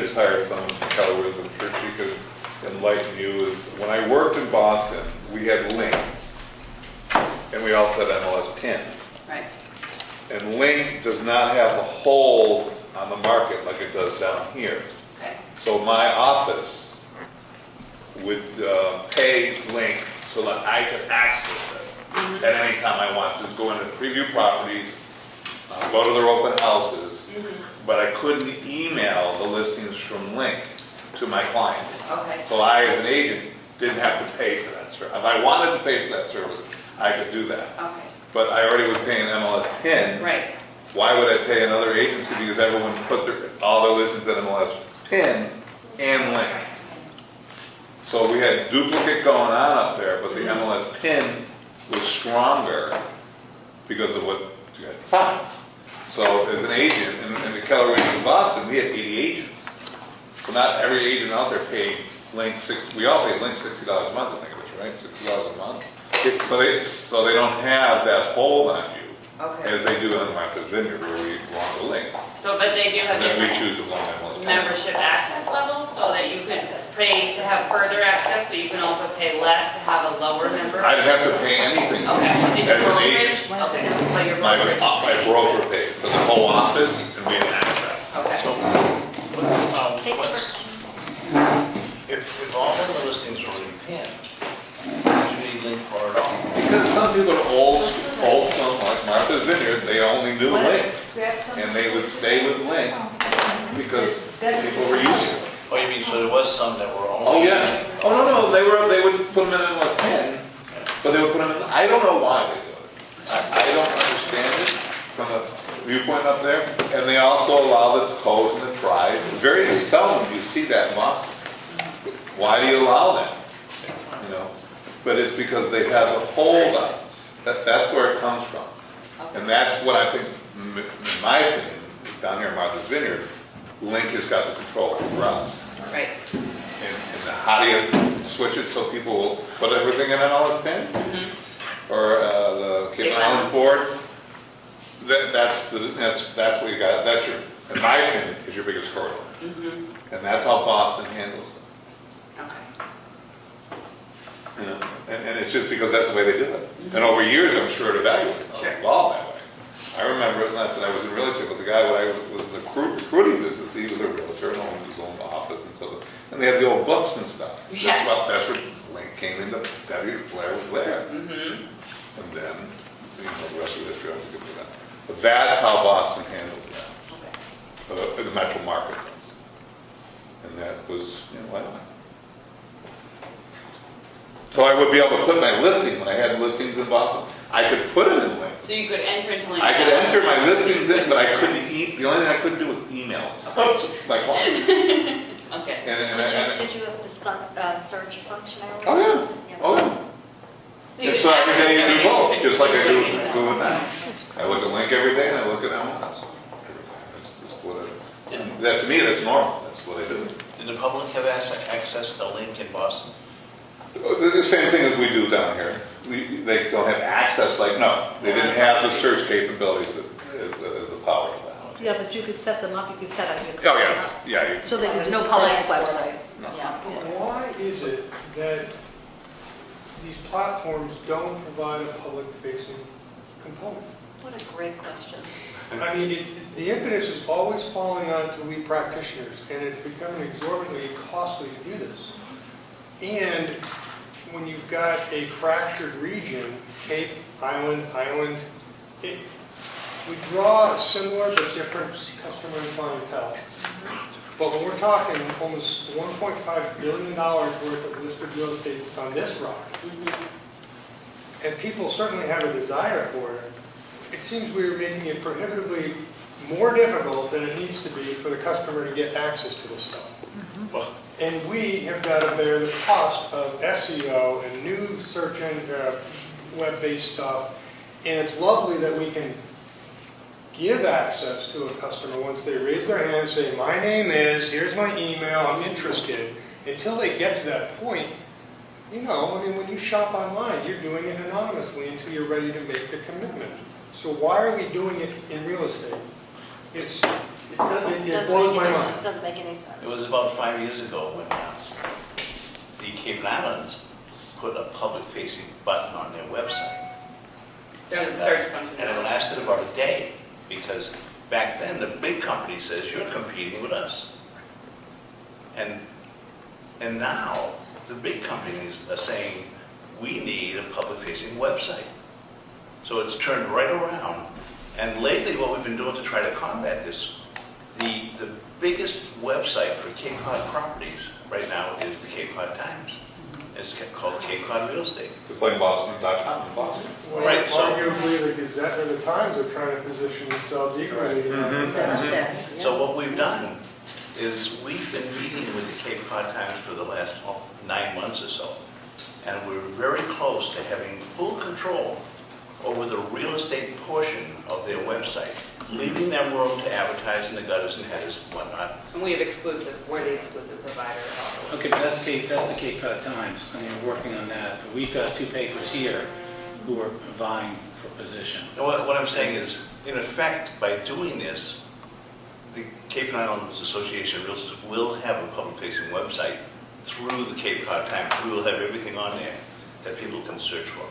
just hired someone from Keller Williams, I'm sure she could enlighten you, is when I worked in Boston, we had Link, and we also had MLS PIN. Right. And Link does not have the hold on the market like it does down here. Okay. So my office would pay Link so that I could access it at any time I want. Just go into preview properties, go to their open houses, but I couldn't email the listings from Link to my clients. Okay. So I, as an agent, didn't have to pay for that service. If I wanted to pay for that service, I could do that. Okay. But I already was paying MLS PIN. Right. Why would I pay another agency? Because everyone put all their listings at MLS PIN and Link. So we had duplicate going on up there, but the MLS PIN was stronger because of what you had to find. So as an agent, in the Keller Williams in Boston, we had 80 agents. So not every agent out there paid Link we all paid Link $60 a month, I think it was, right? $60 a month. So they don't have that hold on you as they do on Martha's Vineyard, where we belong to Link. So, but they do have And then we different choose to belong to MLS. membership access levels, so that you could pay to have further access, but you can also pay less to have a lower member. I didn't have to pay anything Okay. Did your as an agent. brokerage? Okay. But your My brokerage. broker paid for the whole office, and we had access. Okay. If all of the listings are in PIN, do you need Link for it all? Because some people are old, like Martha's Vineyard, they only knew Link, and they would stay with Link because people were used to it. Oh, you mean, so there was some that were only? Oh, yeah. Oh, no, they would put them in a pen, but they would put them in, I don't know why they do it. I don't understand it from a viewpoint up there. And they also allow the codes and the tries. Very seldom do you see that in Boston. Why do you allow that? You know, but it's because they have a hold on us. That's where it comes from. And that's what I think, in my opinion, down here in Martha's Vineyard, Link has got the control over us. Right. And how do you switch it so people will put everything in an MLS PIN? Or the Cape Islands board? That's what you got. That's your, in my opinion, is your biggest hurdle. And that's how Boston handles it. Okay. You know, and it's just because that's the way they do it. And over years, I'm sure it evaluated. Sure. All that way. I remember, not that I was in real estate, but the guy when I was in the recruiting business, he was a realtor and owned his own office and stuff. And they had the old books and stuff. Yeah. That's where Link came into, W. Blair was there. And then, you know, the rest of the history, I won't get into that. But that's how Boston handles that. The metro market does. And that was, you know, well. So I would be able to put my listing, when I had listings in Boston, I could put it in Link. So you could enter into Link. I could enter my listings in, but I couldn't the only thing I couldn't do was email it. My client. Okay. Did you have the search functionality? Oh, yeah. Oh, yeah. You And could so every access day you do everything. both, just like I do Just like with that. I look at Link every day and I look at MLS. That's just what that, to me, that's normal. That's what I do. Did the public have access to Link in Boston? The same thing as we do down here. They don't have access, like, no, they didn't have the search capabilities as the power of that. Yeah, but you could set them up, you could set up your. Oh, yeah. So that there's no Public public website. No. Yeah. Why is it that these platforms don't provide a public-facing component? What a great question. I mean, the impetus is always falling on to we practitioners, and it's becoming exorbitantly costly to do this. And when you've got a fractured region, Cape, Island, we draw similar but different customer clientele. But when we're talking almost $1.5 billion worth of listed real estate on this rock, and people certainly have a desire for it, it seems we're making it prohibitively more difficult than it needs to be for the customer to get access to this stuff. And we have got to bear the cost of SEO and new search engine, web-based stuff. And it's lovely that we can give access to a customer once they raise their hand and say, my name is, here's my email, I'm interested. Until they get to that point, you know, I mean, when you shop online, you're doing it anonymously until you're ready to make the commitment. So why are we doing it in real estate? It's It blows my mind. It doesn't make any sense. It was about 5 years ago when the Cape Islands put a public-facing button on their website. There was a search function. And it lasted about a day, because back then, the big company says, you're competing with us. And now, the big companies are saying, we need a public-facing website. So it's turned right around. And lately, what we've been doing to try to combat this, the biggest website for Cape Cod properties right now is the Cape Cod Times. It's called Cape Cod Real Estate. It's like Boston.com in Boston. Well, Right, so- arguably, the Gazette or the Times are trying to position themselves equally. So what we've done is we've been meeting with the Cape Cod Times for the last 9 months or so. And we're very close to having full control over the real estate portion of their website, leaving them room to advertise in the gutters and headers and whatnot. And we have we're the exclusive provider of all of Okay, but that's the Cape Cod Times. I mean, we're working on that. But we've got 2 papers here who are vying for position. And what I'm saying is, in effect, by doing this, the Cape Cod Islands Association of Realtors will have a public-facing website through the Cape Cod Times. We will have everything on there that people can search for.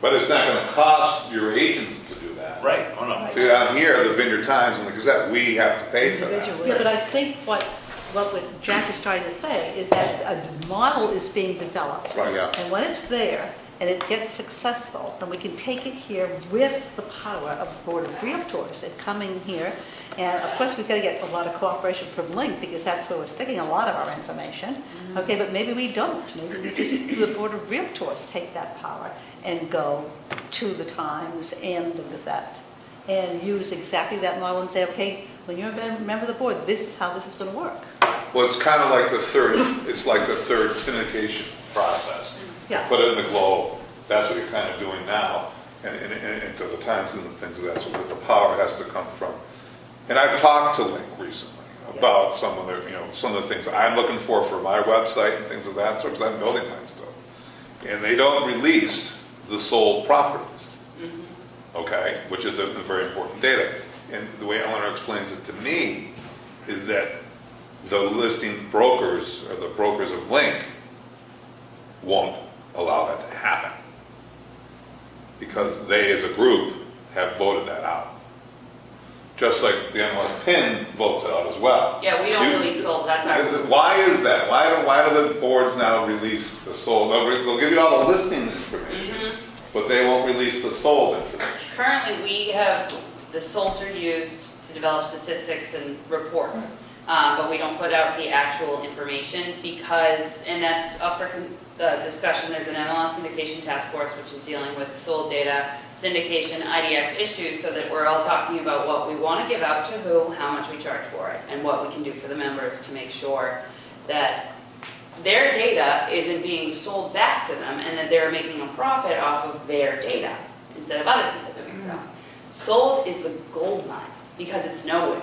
But it's not gonna cost your agents to do that. Right, oh no. See, down here, the Vineyard Times and the Gazette, we have to pay for that. Yeah, but I think what Jack is trying to say is that a model is being developed. Right, yeah. And when it's there and it gets successful, then we can take it here with the power of the Board of Realtors and coming here. And of course, we've got to get a lot of cooperation from Link because that's where we're sticking a lot of our information. Okay, but maybe we don't. Maybe we just, the Board of Realtors take that power and go to the Times and the Gazette and use exactly that model and say, okay, when you're a member of the board, this is how this is going to work. Well, it's kind of like the third syndication process. Yeah. Put it in the Globe, that's what you're kind of doing now, and to the Times and the things of that, so that the power has to come from. And I've talked to Link recently about some of the things I'm looking for my website and things of that sort, because I'm building mine still. And they don't release the sold properties, okay, which is a very important data. And the way Eleanor explains it to me is that the listing brokers, or the brokers of Link, won't allow that to happen. Because they, as a group, have voted that out. Just like the MLS PIN votes it out as well. Yeah, we don't release sold, that's our. Why is that? Why do the boards now release the sold? They'll give you all the listing information, but they won't release the sold information. Currently, we have, the solds are used to develop statistics and reports, but we don't put out the actual information because, and that's up for discussion, there's an MLS syndication task force which is dealing with the sold data, syndication, IDX issues, so that we're all talking about what we want to give out to who, how much we charge for it, and what we can do for the members to make sure that their data isn't being sold back to them and that they're making a profit off of their data instead of other people doing so. Sold is the gold mine because it's nowhere.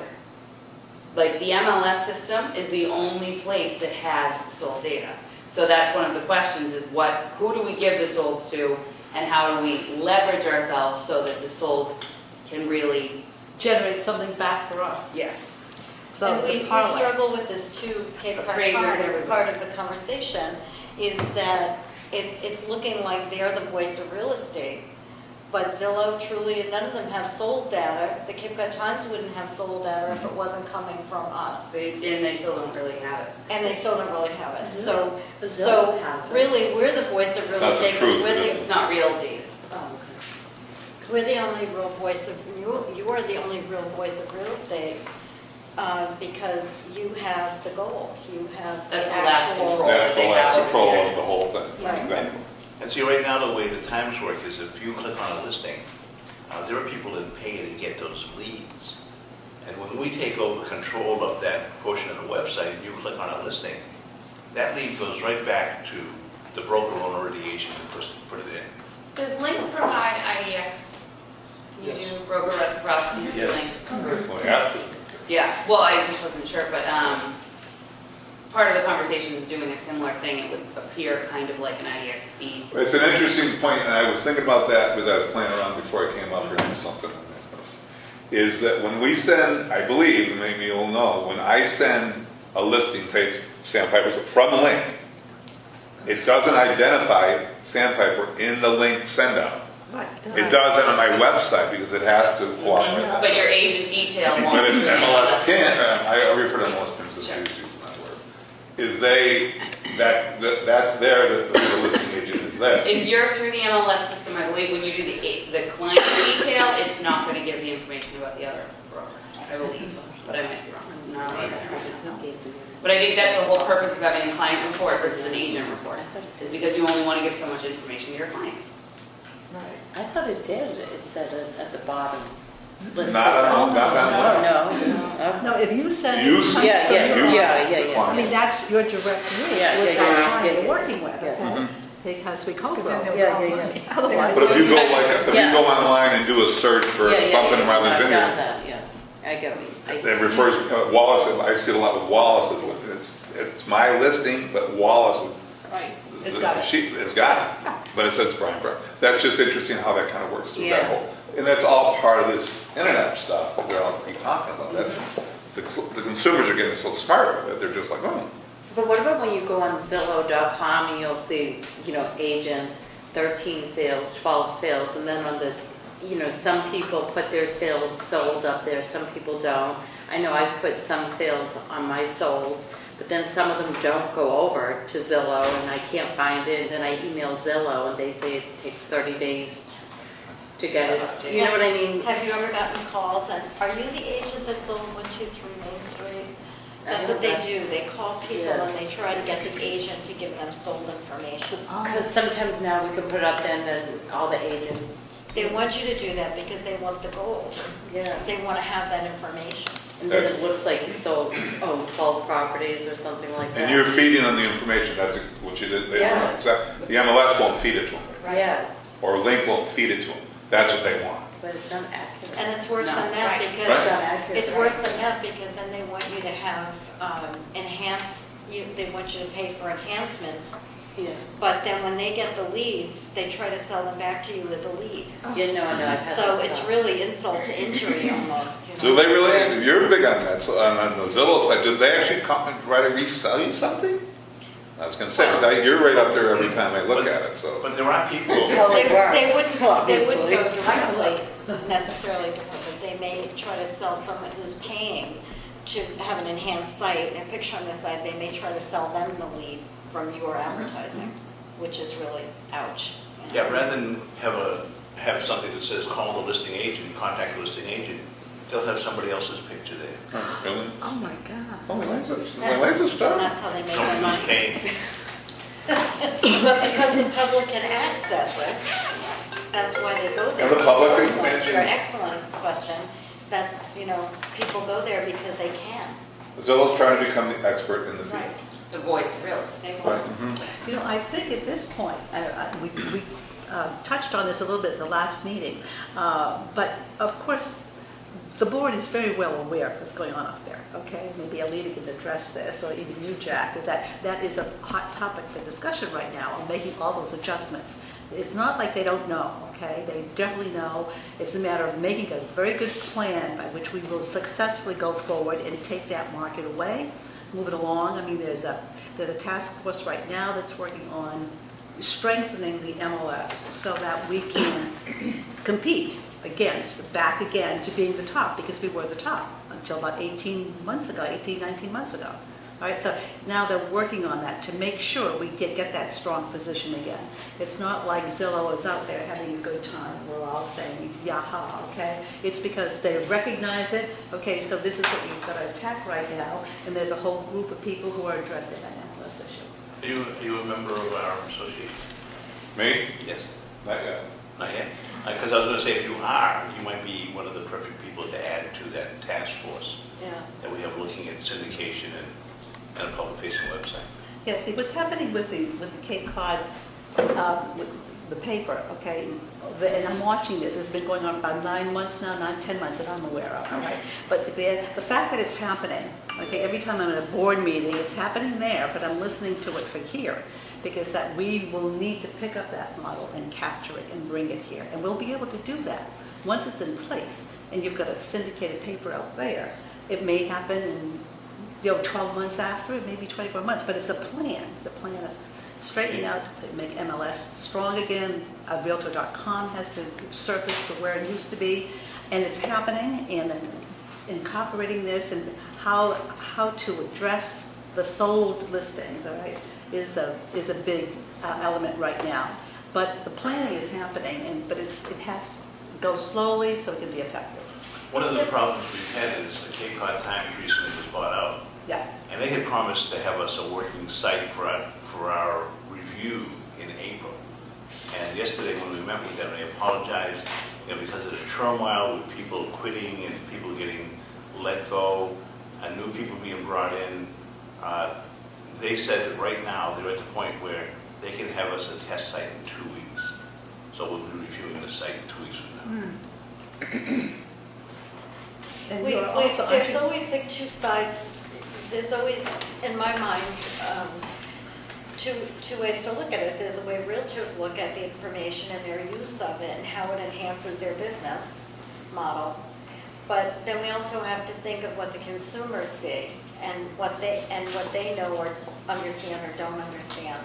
Like the MLS system is the only place that has the sold data. So that's one of the questions is who do we give the solds to and how do we leverage ourselves so that the sold can really, Generate something back for us. yes. So And it's a we parlay. struggle with this too, Cape Cod Appraisers Times, everywhere. part of the conversation, is that it's looking like they're the voice of real estate. But Zillow, Truly, and none of them have sold data. The Cape Cod Times wouldn't have sold data if it wasn't coming from us. And they still don't really have it. And they still don't really have it. So, The Zillow so has it. really, we're the voice of real That's the estate. truth, We're it the, It's not real data. we're the only real voice of, you are the only real voice of real estate because you have the goals. You have the That's the last actual. control. That's the They last have control over of the whole thing. Right. Exactly. And see, right now, the way the Times work is if you click on a listing, there are people that pay to get those leads. And when we take over control of that portion of the website and you click on a listing, that lead goes right back to the broker owner or the agent who put it in. Does Link provide IDX? You do broker reciprocity through Yes. Link? Well, you have to. Yeah, well, I just wasn't sure, but part of the conversation is doing a similar thing. It would appear kind of like an IDX feed. It's an interesting point, and I was thinking about that because I was playing around before I came up here with something on that. is that when we send, I believe, and maybe you'll know, when I send a listing, say it's Sandpiper, from Link, it doesn't identify Sandpiper in the Link send out. Right. It does it on my website because it has to cooperate. But your agent detail won't. But if MLS pin, I refer to MLS pins as using that word, is that's there, that the listing agent is there. If you're through the MLS system, I believe when you do the client detail, it's not going to give the information about the other broker, I believe, but I might be wrong. No, but I think that's the whole purpose of having a client report versus an agent report, is because you only want to give so much information to your clients. I thought it did, it said it at the bottom. Not on. Oh, No, if you send. You it send- Yeah, yeah, comes yeah, from- yeah, yeah. I mean, that's your direct link Yeah, with yeah, that yeah, client yeah, you're working with, yeah. okay? Because we co-broke. Yeah, yeah, yeah. Otherwise. But if you go like, if you Yeah. go online and do a search for Yeah, yeah, something yeah, around the I've got vineyard, that, yeah. I get it. it refers, Wallace, I see it a lot with Wallace, it's my listing, but Wallace, Right. It's got it. It's got it, but it says Brian Brown. That's just interesting how that kind of works through that Yeah. whole, and that's all part of this internet stuff that we're all keep talking about. That's, the consumers are getting so smart with it, they're just like, oh. But what about when you go on Zillow.com and you'll see, agents, 13 sales, 12 sales, and then on the, some people put their sales sold up there, some people don't. I know I put some sales on my solds, but then some of them don't go over to Zillow and I can't find it. And then I email Zillow and they say it takes 30 days to get it. You know what I mean? Have you ever gotten calls, and are you the agent that's on 123 Main Street? That's what they do, they call people Yeah. and they try to get the agent to give them sold information. Because sometimes now we can put up then all the agents. They want you to do that because they want the gold. Yeah. They want to have that information. And then it looks like you sold, 12 properties or something like that. And you're feeding them the information, that's what you did. Yeah. Exactly. The MLS won't feed it to them, Yeah, or Link won't feed it to them. That's what they want. but it's not accurate. And it's worse No. than that Right. It's because, not accurate, it's right? worse than that because then they want you to have they want you to pay for enhancements. Yeah. But then when they get the leads, they try to sell them back to you as a lead. Yeah, no, I've had So that it's stuff. really insult to injury almost, Do they really, you're big on that, so on the Zillow side, do they actually come and try to resell you something? I was gonna say, 'cause you're right up there every time I look at it, so. But there are people, Well, They it works, wouldn't go obviously. directly, necessarily, but they may try to sell someone who's paying to have an enhanced site, a picture on the site, they may try to sell them the lead from your advertising, which is really ouch. yeah, rather than have something that says call the listing agent, contact the listing agent, they'll have somebody else's picture there. Really? Oh, my God. Oh, Elaine's a And star. that's how they make their Someone money. who's paying. But because the public can access it, that's why they go there. And the public can That's manage an it. excellent question, that, people go there because they can. Zillow's trying to become the expert in the field. Right. The voice of real estate. They Right. want. Mhm. I think at this point, we touched on this a little bit at the last meeting, but of course, the board is very well aware of what's going on up there, okay? Maybe Alita can address this, or even you, Jack, is that is a hot topic for discussion right now, on making all those adjustments. It's not like they don't know, okay? They definitely know. It's a matter of making a very good plan by which we will successfully go forward and take that market away, move it along. I mean, there's a task force right now that's working on strengthening the MLS so that we can compete back again to being the top, because we were the top until about 19 months ago. All right, so now they're working on that to make sure we get that strong position again. It's not like Zillow is out there having a good time. We're all saying, yaha, okay? It's because they recognize it. Okay, so this is what we've got to attack right now, and there's a whole group of people who are addressing that MLS issue. Are you a member of our association? Me? Yes. Not yet. Not yet? Because I was going to say, if you are, you might be one of the perfect people to add to that task force Yeah. that we have looking at syndication and a public-facing website. Yeah, see, what's happening with the Cape Cod, with the paper, okay, and I'm watching this, it's been going on about 9 months now, 10 months that I'm aware of, all right? But the fact that it's happening, okay, every time I'm at a board meeting, it's happening there, but I'm listening to it from here, because that we will need to pick up that model and capture it and bring it here, and we'll be able to do that once it's in place. and you've got a syndicated paper out there. It may happen in, 12 months after, it may be 24 months, but it's a plan. It's a plan of straightening out to make MLS strong again. Realtor.com has to surface to where it used to be, and it's happening, and incorporating this and how to address the sold listings, all right, is a big element right now. But the planning is happening, but it has to go slowly so it can be effective. One of the problems we've had is the Cape Cod Times recently was bought out, Yeah. and they had promised to have us a working site for our review in April. And yesterday when we met with them, they apologized, because of the turmoil with people quitting and people getting let go, and new people being brought in. They said that right now they're at the point where they can have us a test site in 2 weeks. So we'll be reviewing the site in 2 weeks from now. And you're also, There's always like two sides, there's always, in my mind, two ways to look at it. There's a way realtors look at the information and their use of it and how it enhances their business model. But then we also have to think of what the consumers see and what they know or understand or don't understand.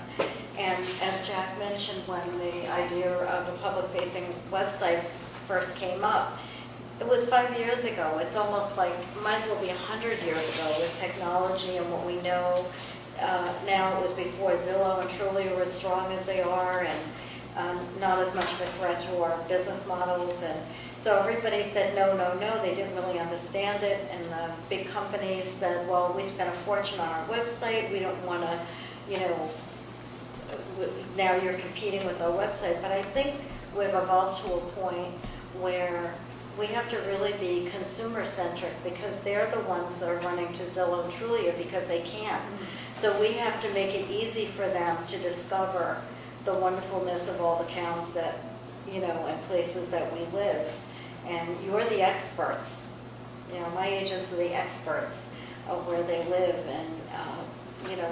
And as Jack mentioned, when the idea of a public-facing website first came up, it was 5 years ago. It's almost like, might as well be 100 years ago with technology and what we know. Now it was before Zillow and Trulia were as strong as they are, and not as much of a threat to our business models. And so everybody said no, no, no. They didn't really understand it. And the big companies said, well, we spent a fortune on our website. We don't want to, now you're competing with our website. But I think we've evolved to a point where we have to really be consumer-centric, because they're the ones that are running to Zillow and Trulia because they can. So we have to make it easy for them to discover the wonderfulness of all the towns that, and places that we live. And you're the experts. My agents are the experts of where they live. And,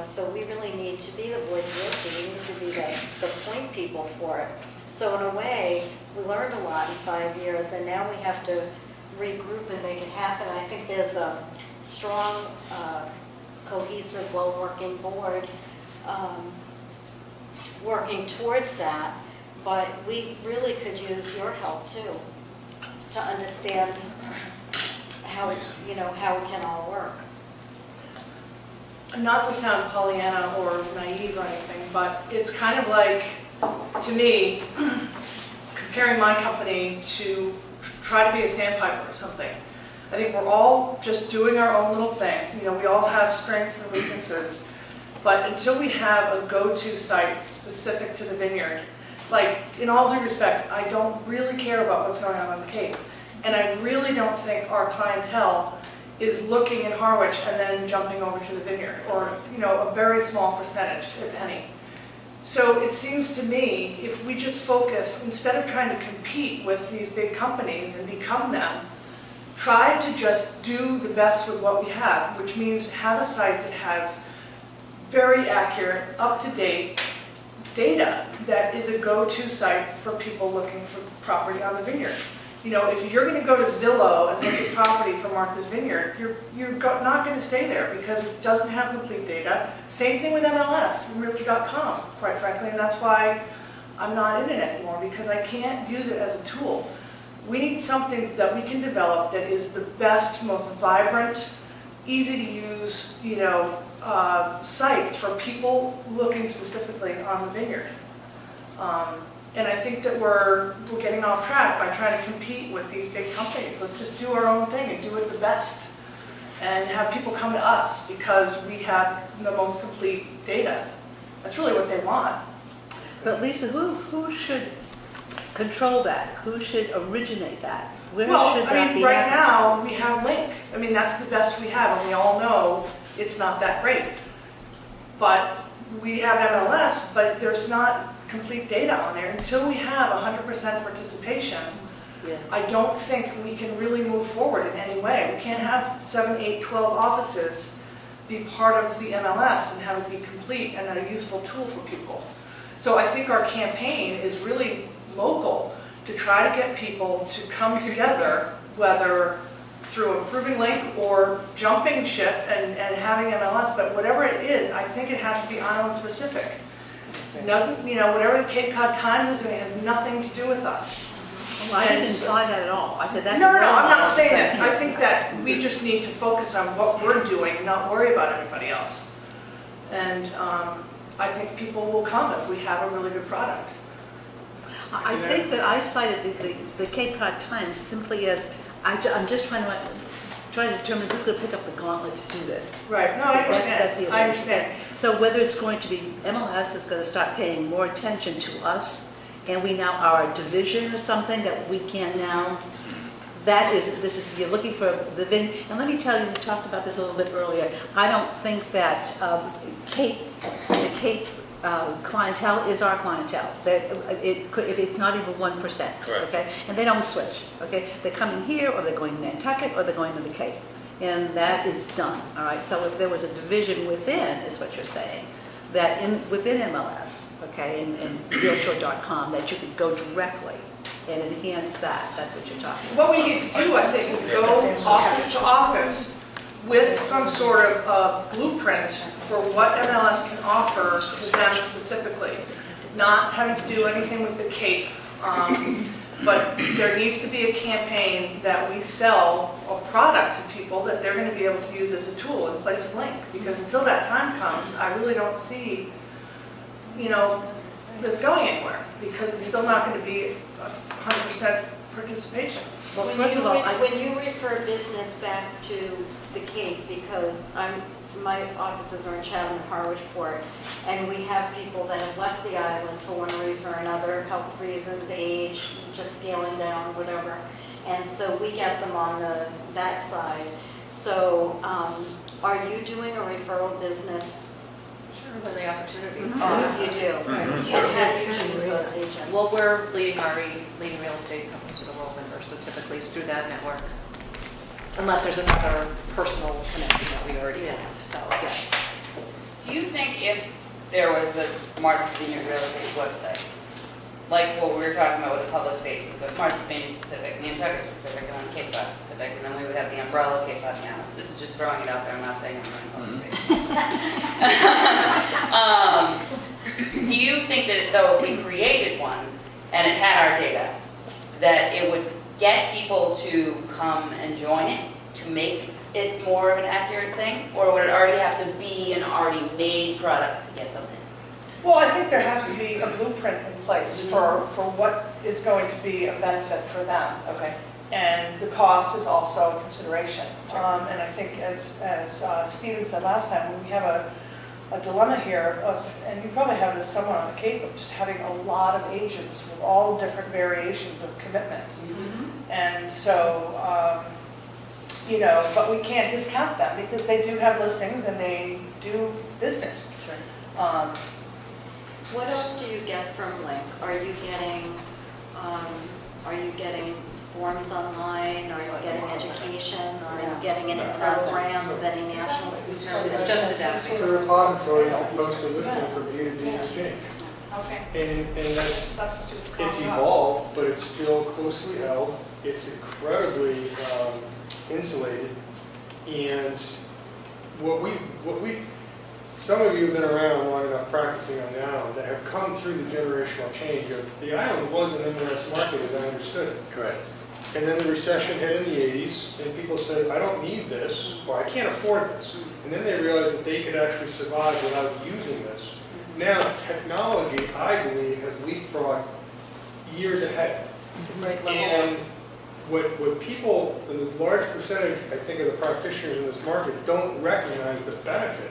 so we really need to be the voice of realty. We need to be the point people for it. So in a way, we learned a lot in 5 years, and now we have to regroup and make it happen. I think there's a strong, cohesive, well-working board working towards that, but we really could use your help too, to understand how it, how it can all work. Not to sound Pollyanna or naive or anything, but it's kind of like, to me, comparing my company to try to be a sandpiper or something. I think we're all just doing our own little thing. We all have strengths and weaknesses, but until we have a go-to site specific to the vineyard, like, in all due respect, I don't really care about what's going on the Cape. And I really don't think our clientele is looking in Harwich and then jumping over to the vineyard, or, a very small percentage, if any. So it seems to me, if we just focus, instead of trying to compete with these big companies and become them, try to just do the best with what we have, which means have a site that has very accurate, up-to-date data that is a go-to site for people looking for property on the vineyard. If you're going to go to Zillow and look at property for Martha's Vineyard, you're not going to stay there because it doesn't have complete data. Same thing with MLS and Realtor.com, quite frankly, and that's why I'm not in it anymore, because I can't use it as a tool. We need something that we can develop that is the best, most vibrant, easy to use, site for people looking specifically on the vineyard. And I think that we're getting off track by trying to compete with these big companies. Let's just do our own thing and do it the best, and have people come to us because we have the most complete data. That's really what they want. but Lisa, who should control that? Who should originate that? Where should that be? Right now, we have Link. That's the best we have, and we all know it's not that great. But we have MLS, but there's not complete data on there. Until we have 100% participation, Yes. I don't think we can really move forward in any way. We can't have 7, 8, 12 offices be part of the MLS and have it be complete and a useful tool for people. So I think our campaign is really local, to try to get people to come together whether through improving link or jumping ship and having MLS, but whatever it is, I think it has to be island specific. Doesn't, whatever the Cape Cod Times is doing has nothing to do with us. Well, I didn't imply that at all. I said that's. No, I'm not model saying that that. I think that we just need to focus on what we're doing, not worry about everybody else. And I think people will come if we have a really good product. I think that I cited the Cape Cod Times simply as, I'm just trying to determine who's going to pick up the gauntlet to do this. Right, no, I That's understand. the I issue. understand. So whether it's going to be, MLS is going to start paying more attention to us, and we now are a division or something that we can now, you're looking for the VIN. And let me tell you, we talked about this a little bit earlier. I don't think that the Cape clientele is our clientele. That if it's not even 1%, Correct. okay? And they don't switch, okay? They're coming here, or they're going to Nantucket, or they're going to the Cape. And that is done, all right? So if there was a division within, is what you're saying, that within MLS, okay, in realtor.com, that you could go directly and enhance that, that's what you're talking about. What we need to do, I think, is go office to office with some sort of blueprint for what MLS can offer to them specifically. Not having to do anything with the Cape, but there needs to be a campaign that we sell a product to people that they're going to be able to use as a tool in place of link. Because until that time comes, I really don't see, this going anywhere, because it's still not going to be 100% participation. Well, When first you of all, when you refer business back to the Cape, because my offices are in Chatham and Harwichport, and we have people that have left the island for one reason or another, health reasons, age, just scaling down, whatever. And so we get them on that side. So are you doing a referral business? Sure, when the opportunity is Oh, you do. Right. And how do you choose those agents? Well, we're leading real estate companies to the world member, so typically it's through that network. Unless there's another personal connection that we already have, so yes. Do you think if there was a Martha's Vineyard real estate website, like what we were talking about with the public facing, but Martha's Vineyard specific, Nantucket specific, and then Cape Cod specific, and then we would have the umbrella Cape Cod Piano. This is just throwing it out there, I'm not saying I'm running public facing. Do you think that though if we created one and it had our data, that it would get people to come and join it to make it more of an accurate thing? Or would it already have to be an already made product to get them in? Well, I think there has to be a blueprint in place for what is going to be a benefit for them. Okay. And the cost is also a consideration. And I think as Stephen said last time, we have a dilemma here of, and you probably have this somewhere on the Cape, of just having a lot of agents with all different variations of commitment. And so, but we can't discount them because they do have listings and they do business. Sure. What else do you get from Link? Are you getting forms online? Are you getting education? Are you getting any programs, any national speakers? It's just a database. It's a repository to post a listing for B2B exchange. Okay. And that's, Substitute. it's evolved, but it's still closely held. It's incredibly insulated. And some of you have been around long enough practicing on the island that have come through the generational change of, the island was an MLS market as I understood it. Correct. And then the recession hit in the 80s, and people said, I don't need this, or I can't afford this. And then they realized that they could actually survive without using this. Now, technology, I believe, has leapfrogged years ahead. And what people, the large percentage, I think, of the practitioners in this market don't recognize the benefit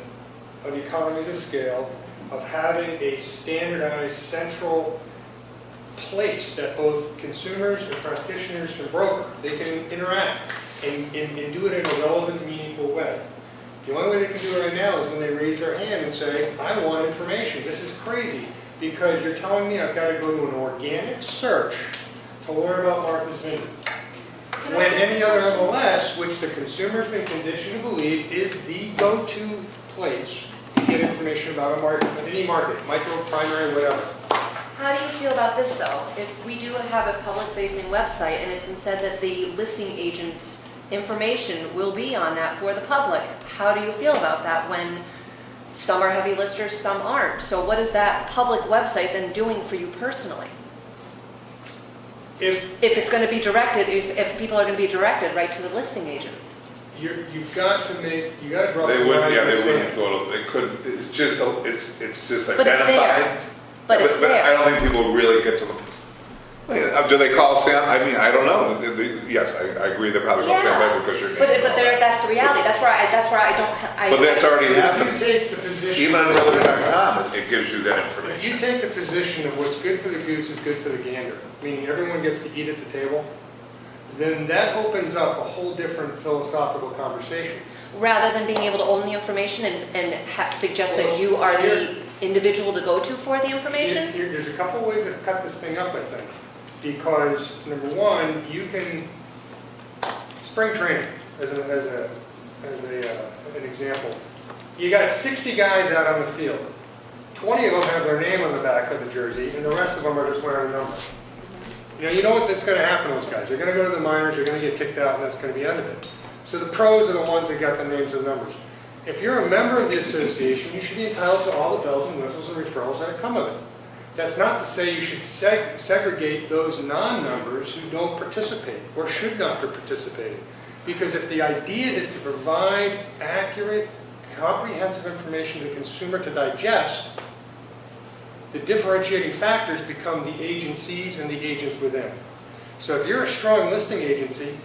of economies of scale, of having a standardized central place that both consumers and practitioners can broker. They can interact and do it in a relevant, meaningful way. The only way they can do it right now is when they raise their hand and say, I want information. This is crazy because you're telling me I've got to go to an organic search to learn about Martha's Vineyard. When any other MLS, which the consumer's been conditioned to believe is the go-to place to get information about a market, any market, micro, primary, whatever. How do you feel about this, though? If we do have a public-facing website, and it's been said that the listing agent's information will be on that for the public, how do you feel about that when some are heavy listers, some aren't? So what is that public website then doing for you personally? If If it's going to be directed, if people are going to be directed right to the listing agent? you've got to draw They some wouldn't, lines yeah, in the they sand. wouldn't go to, they couldn't, it's just But it's there. identified. But it's I there. don't think people really get to them. Do they call Sam? I mean, I don't know. Yes, I agree, they probably call Sam Yeah. Becker because you're. That's the reality. That's where I don't. But that's already If you happened. take the position. ElonBrothers.com, it gives you that If you information. take the position of what's good for the goose is good for the gander, meaning everyone gets to eat at the table, then that opens up a whole different philosophical conversation. Rather than being able to own the information and suggest that you are the individual to go to for the information? There's a couple ways to cut this thing up, I think. Because, number one, you can, spring training, as an example. You got 60 guys out on the field. 20 of them have their name on the back of the jersey, and the rest of them are just wearing a number. You know what's going to happen to those guys? They're going to go to the minors, they're going to get kicked out, and that's going to be the end of it. So the pros are the ones that got the names and numbers. If you're a member of the association, you should be entitled to all the bells and whistles and referrals that come of it. That's not to say you should segregate those non-members who don't participate or should not be participating. Because if the idea is to provide accurate, comprehensive information to the consumer to digest, the differentiating factors become the agencies and the agents within. So if you're a strong listing agency,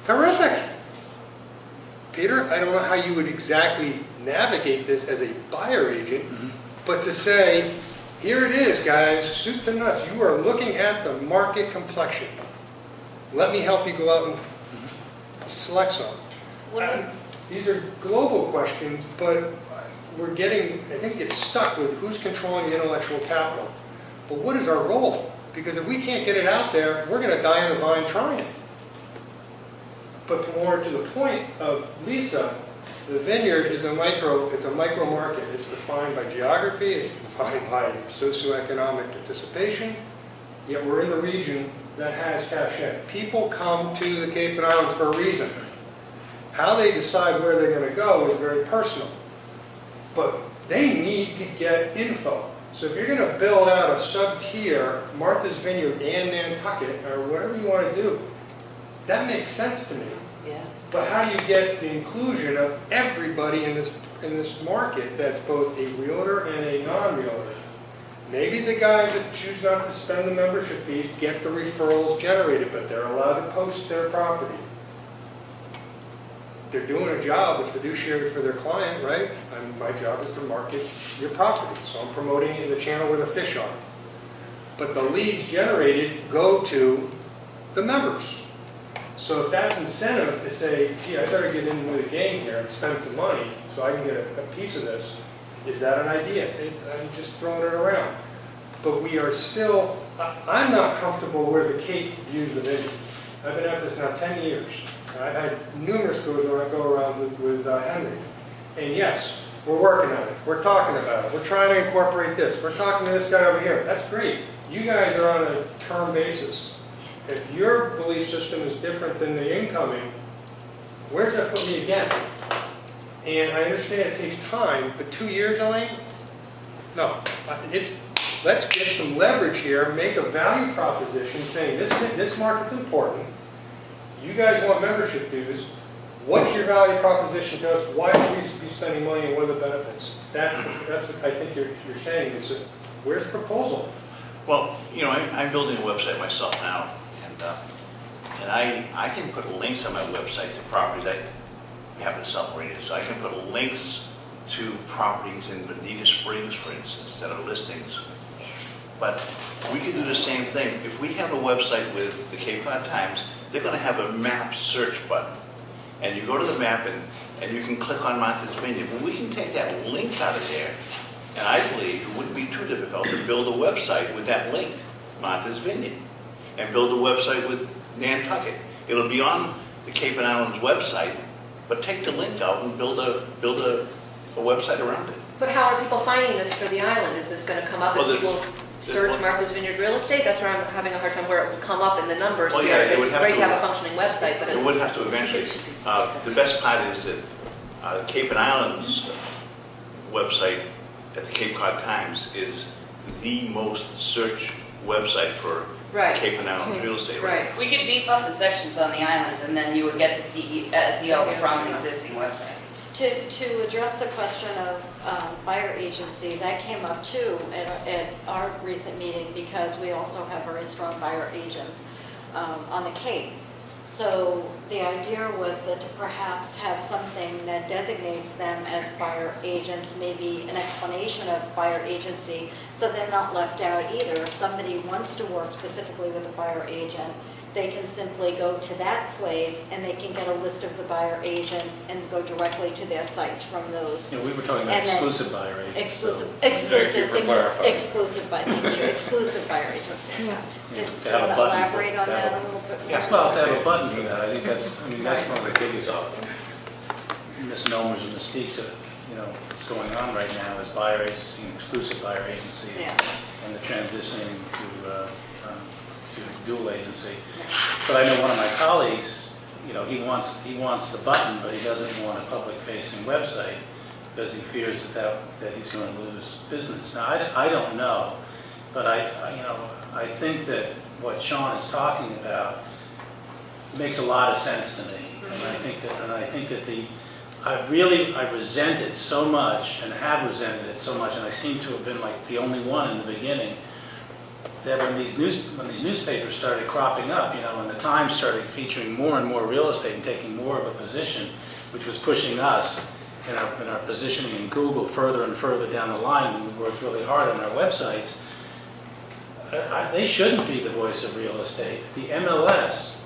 terrific. Peter, I don't know how you would exactly navigate this as a buyer agent, but to say, here it is, guys, soup to nuts. You are looking at the market complexion. Let me help you go out and select some. These are global questions, but we're getting, I think, get stuck with who's controlling the intellectual capital. But what is our role? Because if we can't get it out there, we're going to die on the vine trying. But more to the point of Lisa, the vineyard is it's a micro market. It's defined by geography, it's defined by socioeconomic participation, yet we're in the region that has cachet. People come to the Cape and Islands for a reason. How they decide where they're going to go is very personal. But they need to get info. So if you're going to build out a sub-tier, Martha's Vineyard and Nantucket, or whatever you want to do, that makes sense to me. Yeah. But how do you get the inclusion of everybody in this market that's both a realtor and a non-realtor? Maybe the guys that choose not to spend the membership fees get the referrals generated, but they're allowed to post their property. They're doing a job, the fiduciary for their client, right? And my job is to market your property, so I'm promoting it in the channel where the fish are. But the leads generated go to the members. So if that's incentive to say, gee, I better get in with a game here and spend some money so I can get a piece of this, is that an idea? I'm just throwing it around. But we are still, I'm not comfortable where the Cape views the vineyard. I've been at this now 10 years. I've had numerous go around with Henry. And yes, we're working on it. We're talking about it. We're trying to incorporate this. We're talking to this guy over here. That's great. You guys are on a term basis. If your belief system is different than the incoming, where's that put me again? And I understand it takes time, but 2 years, Elaine? No. Let's get some leverage here, make a value proposition saying this market's important. You guys want membership dues. What's your value proposition to us? Why should we be spending money and what are the benefits? That's what I think you're saying is, where's the proposal? Well, I'm building a website myself now, and I can put links on my website to properties I haven't separated. So I can put links to properties in Bonita Springs, for instance, that are listings. But we can do the same thing. If we have a website with the Cape Cod Times, they're going to have a map search button. And you go to the map and you can click on Martha's Vineyard. Well, we can take that link out of there. And I believe it wouldn't be too difficult to build a website with that link, Martha's Vineyard, and build a website with Nantucket. It'll be on the Cape and Islands website, but take the link out and build a website around it. But how are people finding this for the island? Is this going to come up Well, if people search Martha's Vineyard Real Estate? That's where I'm having a hard time, where it will come up in the numbers Well, here. yeah, it would It's have great to- to have a functioning website, but It would have to eventually. The best part is that Cape and Islands website at the Cape Cod Times is the most searched website for Right. Cape and Islands real estate. Right. We could beef up the sections on the islands, and then you would get the SEO from an existing website. To address the question of buyer agency, that came up too at our recent meeting, because we also have very strong buyer agents on the Cape. So the idea was that to perhaps have something that designates them as buyer agents, maybe an explanation of buyer agency, so they're not left out either. If somebody wants to work specifically with a buyer agent, they can simply go to that place and they can get a list of the buyer agents and go directly to their sites from those. You know, we were talking about And then- exclusive buyer agents. so- Thank you for clarifying. Exclusive buyer agents. Yeah, Did you to have a want to button elaborate on to that have a a- little bit more? Yeah. Well, to have a button for that, I think that's, I mean, that's one of the biggest misnomers and mistakes that, you know, what's going on right now is buyer agency and exclusive buyer agency. Yeah. And the transitioning to dual agency. But I know one of my colleagues, you know, he wants the button, but he doesn't want a public-facing website because he fears that he's going to lose business. Now, I don't know, but I think that what Sean is talking about makes a lot of sense to me. And I think that I resent it so much and have resented it so much, and I seem to have been like the only one in the beginning, that when these newspapers started cropping up, you know, when the Times started featuring more and more real estate and taking more of a position, which was pushing us in our positioning in Google further and further down the line, and we worked really hard on our websites, they shouldn't be the voice of real estate. The MLS,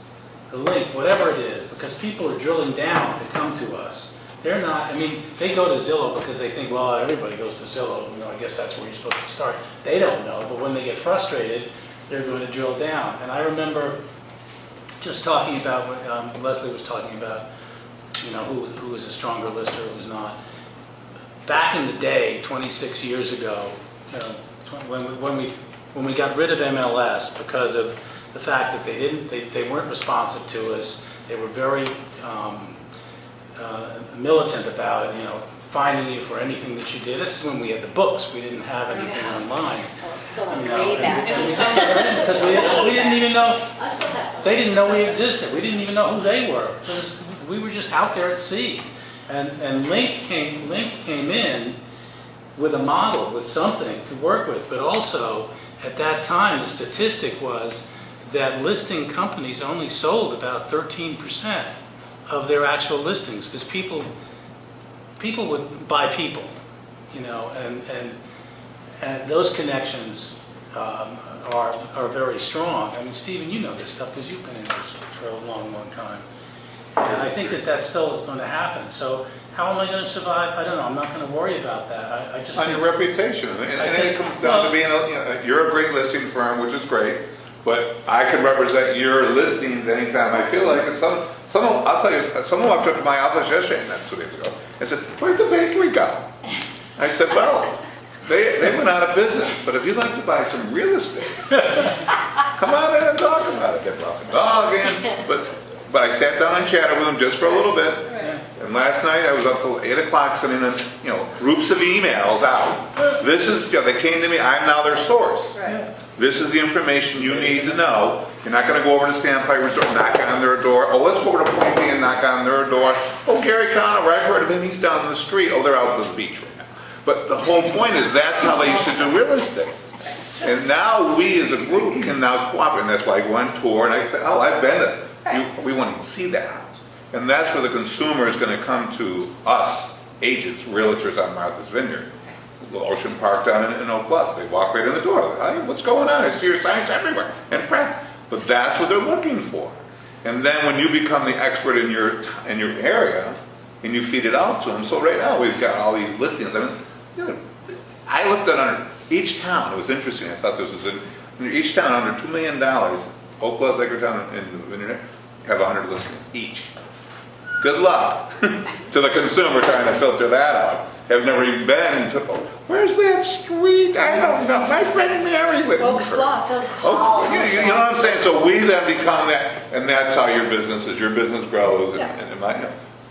the link, whatever it is, because people are drilling down to come to us. They're not, I mean, they go to Zillow because they think, well, everybody goes to Zillow, you know, I guess that's where you're supposed to start. They don't know, but when they get frustrated, they're going to drill down. And I remember just talking about what Leslie was talking about, you know, who is a stronger lister, who's not. Back in the day, 26 years ago, you know, when we got rid of MLS because of the fact that they weren't responsive to us, they were very militant about it, you know, finding you for anything that you did. This is when we had the books. We didn't have anything online. Oh, it's going You know, way and back. because we didn't even know, they didn't know we existed. We didn't even know who they were. We were just out there at sea. And Link came in with a model, with something to work with, but also at that time the statistic was that listing companies only sold about 13% of their actual listings, because people would buy people, you know, and those connections are very strong. I mean, Stephen, you know this stuff because you've been in this for a long, long time. And I think that that's still going to happen. So how am I going to survive? I don't know. I'm not going to worry about that. I just On think, your reputation, and then it comes down to being, you're a great listing firm, which is great, but I can represent your listings anytime I feel like it. I'll tell you, someone walked up to my office yesterday, not 2 days ago, and said, "Where'd the bakery go?" I said, "Well, they went out of business, but if you'd like to buy some real estate, come on in and talk about it." They brought the dog in, but I sat down and chatted with them just for a little bit. And last night I was up till 8 o'clock sending them, you know, groups of emails out. This is, they came to me, I'm now their source. Right. This is the information you need to know. You're not going to go over to Sandpiper Resort and knock on their door. Oh, let's go over to Point B and knock on their door. Oh, Gary Conover, I've heard of him, he's down the street. Oh, they're out on the beach right now. But the whole point is that's how they used to do real estate. And now we as a group can now cooperate. And that's why I go on tour and I say, oh, I've been there. We want to see that house. And that's where the consumer is going to come to us, agents, realtors on Martha's Vineyard. The Ocean Park down in Oak Bluffs. They walk right in the door. Hey, what's going on? I see your signs everywhere. And but that's what they're looking for. And then when you become the expert in your area, and you feed it out to them. So right now we've got all these listings. I mean, you know, I looked at under each town. It was interesting. I thought this was in each town under $2 million. Oak Bluffs, Edgartown, and Vineyard have 100 listings each. Good luck to the consumer trying to filter that out. Have never even been to, where's that that street? I don't know. My friend Mary lives Oaks there. Bluff. Oh, you know what I'm saying? So we then become that, and that's how your business is. Your business grows, Yeah. and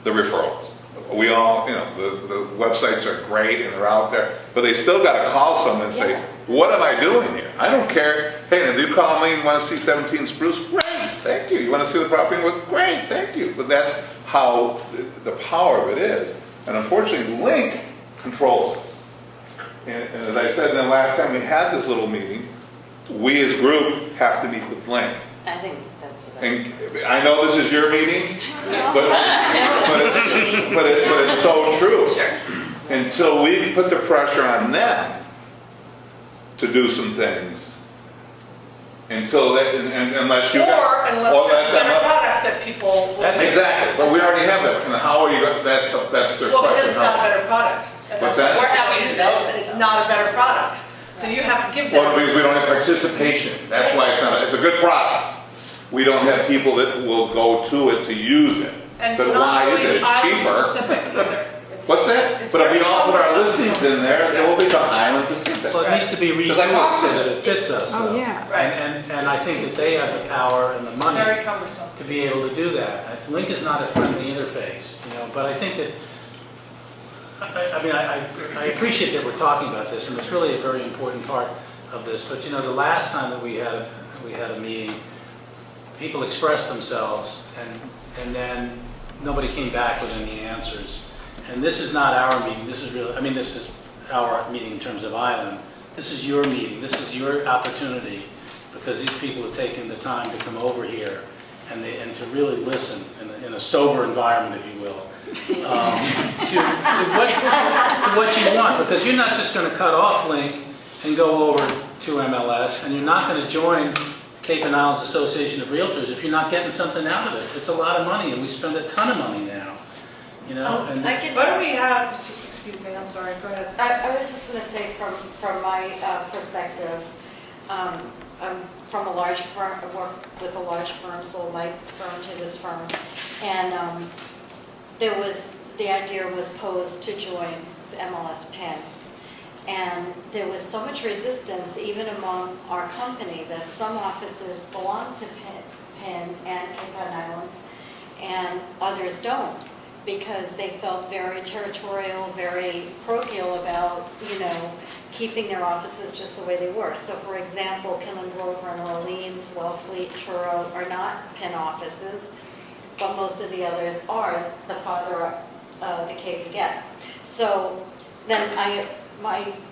the referrals. We all, the websites are great and they're out there, but they still got to call someone and say, what am I doing here? I don't care. Hey, if you call me and want to see 17 Spruce, great, thank you. You want to see the property? Great, thank you. But that's how the power of it is. And unfortunately, Link controls us. And as I said the last time we had this little meeting, we as a group have to meet with Link. I think that's what I. And I know this is your meeting, but it's so true. Until we put the pressure on them to do some things, until they, and unless you Or unless or there's a better that's- product that people will. That's exactly, but we already have that. And how are you, that's their question. Well, because it's not a How? better product. And What's that's that? what We're happy to develop it, it's not a better product. So you have to give Well, them. because we don't have participation. That's why it's a good product. We don't have people that will go to it to use it. And But it's why not is it? really It's island cheaper. specific either. What's that? It's But if we very all put our cumbersome. listings in there, it will become island specific. Well, it needs to be Just like resourced so Austin. that it fits us. Oh, though. yeah. Right. And I think that they have the power and the money Very cumbersome. to be able to do that. Link is not a friendly interface, but I think that, I appreciate that we're talking about this, and it's really a very important part of this, but the last time that we had a meeting, people expressed themselves, and then nobody came back with any answers. And this is not our meeting, this is really, this is our meeting in terms of Island. This is your meeting, this is your opportunity, because these people have taken the time to come over here and to really listen in a sober environment, if you will, to what you want. Because you're not just going to cut off Link and go over to MLS, and you're not going to join Cape and Islands Association of Realtors if you're not getting something out of it. It's a lot of money, and we spend a ton of money now. And I could What just- do we have, excuse me, I'm sorry, go ahead. I was just going to say from my perspective, I'm from a large firm, I work with a large firm, sold my firm to this firm. And the idea was posed to join the MLS PIN. And there was so much resistance, even among our company, that some offices belong to PIN and Cape Cod Islands, and others don't, because they felt very territorial, very parochial about, keeping their offices just the way they were. So for example, Kinlan Grover and Orleans, Wellfleet, Truro are not PIN offices, but most of the others are, the farther up the Cape you get. So then I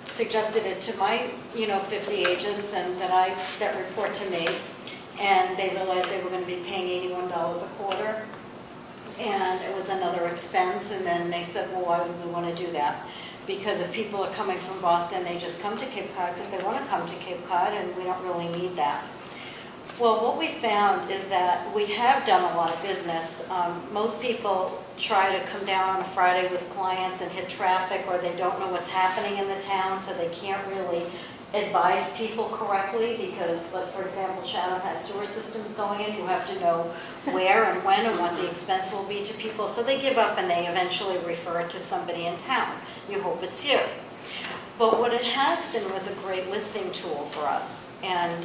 suggested it to my, 50 agents and that report to me, and they realized they were going to be paying $81 a quarter, and it was another expense. And then they said, well, why would we want to do that? Because if people are coming from Boston, they just come to Cape Cod because they want to come to Cape Cod, and we don't really need that. Well, what we found is that we have done a lot of business. Most people try to come down on a Friday with clients and hit traffic, or they don't know what's happening in the town, so they can't really advise people correctly because, like, for example, Chatham has sewer systems going in. You have to know where and when and what the expense will be to people. So they give up and they eventually refer it to somebody in town. You hope it's you. But what it has been was a great listing tool for us. And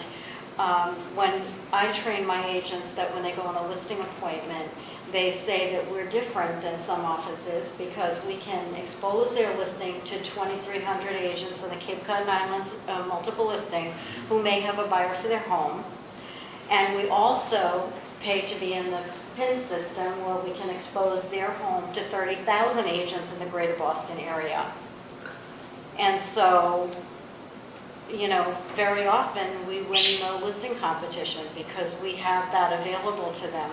when I train my agents that when they go on a listing appointment, they say that we're different than some offices because we can expose their listing to 2,300 agents in the Cape Cod Islands multiple listing who may have a buyer for their home. And we also pay to be in the PIN system where we can expose their home to 30,000 agents in the greater Boston area. And so, very often we win the listing competition because we have that available to them.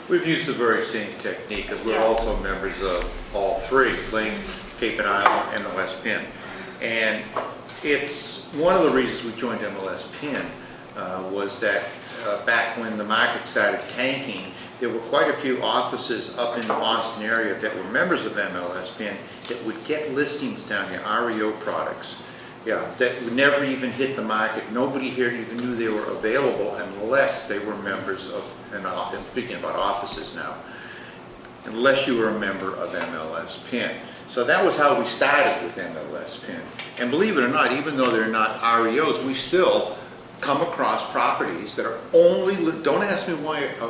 We've used the very same technique, and we're Yeah. also members of all three, Link, Cape and Island, and MLS PIN. And it's one of the reasons we joined MLS PIN was that back when the market started tanking, there were quite a few offices up in the Boston area that were members of MLS PIN that would get listings down here, REO products. Yeah, that would never even hit the market. Nobody here even knew they were available unless they were members of, and I'm speaking about offices now, unless you were a member of MLS PIN. So that was how we started with MLS PIN. And believe it or not, even though they're not REOs, we still come across properties that are only, don't ask me why a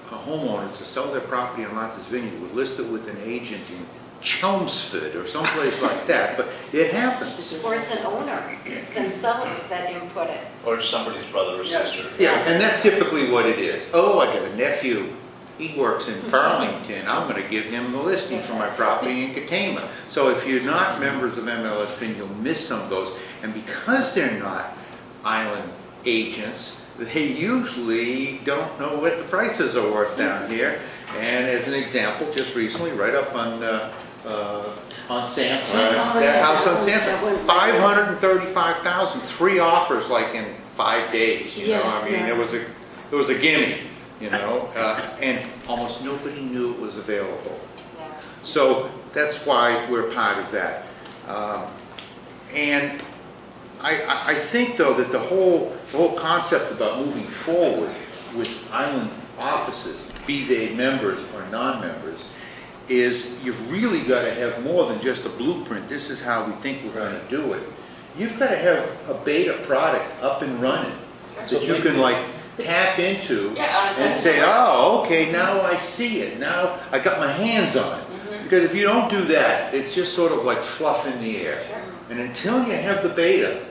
homeowner to sell their property on Martha's Vineyard would list it with an agent in Chelmsford or someplace like that, but it happens. Or it's an owner themselves that input it. Or somebody's brother or sister. Yeah, and that's typically what it is. Oh, I got a nephew, he works in Burlington, I'm gonna give him the listing for my property in Catawba. So if you're not members of MLS PIN, you'll miss some of those. And because they're not island agents, they usually don't know what the prices are worth down here. And as an example, just recently, right up on Sampson, that house on Sampson, 535,000, 3 offers like in 5 days, you know, I mean, it was a gimme, you know, and almost nobody knew it was available. So that's why we're part of that. And I think though that the whole concept about moving forward with island offices, be they members or non-members, is you've really got to have more than just a blueprint. This is how we think we're going to do it. You've got to have a beta product up and running that you can like tap into and say, oh, okay, now I see it. Now I got my hands on it. Because if you don't do that, it's just sort of like fluff in the air. And until you have the beta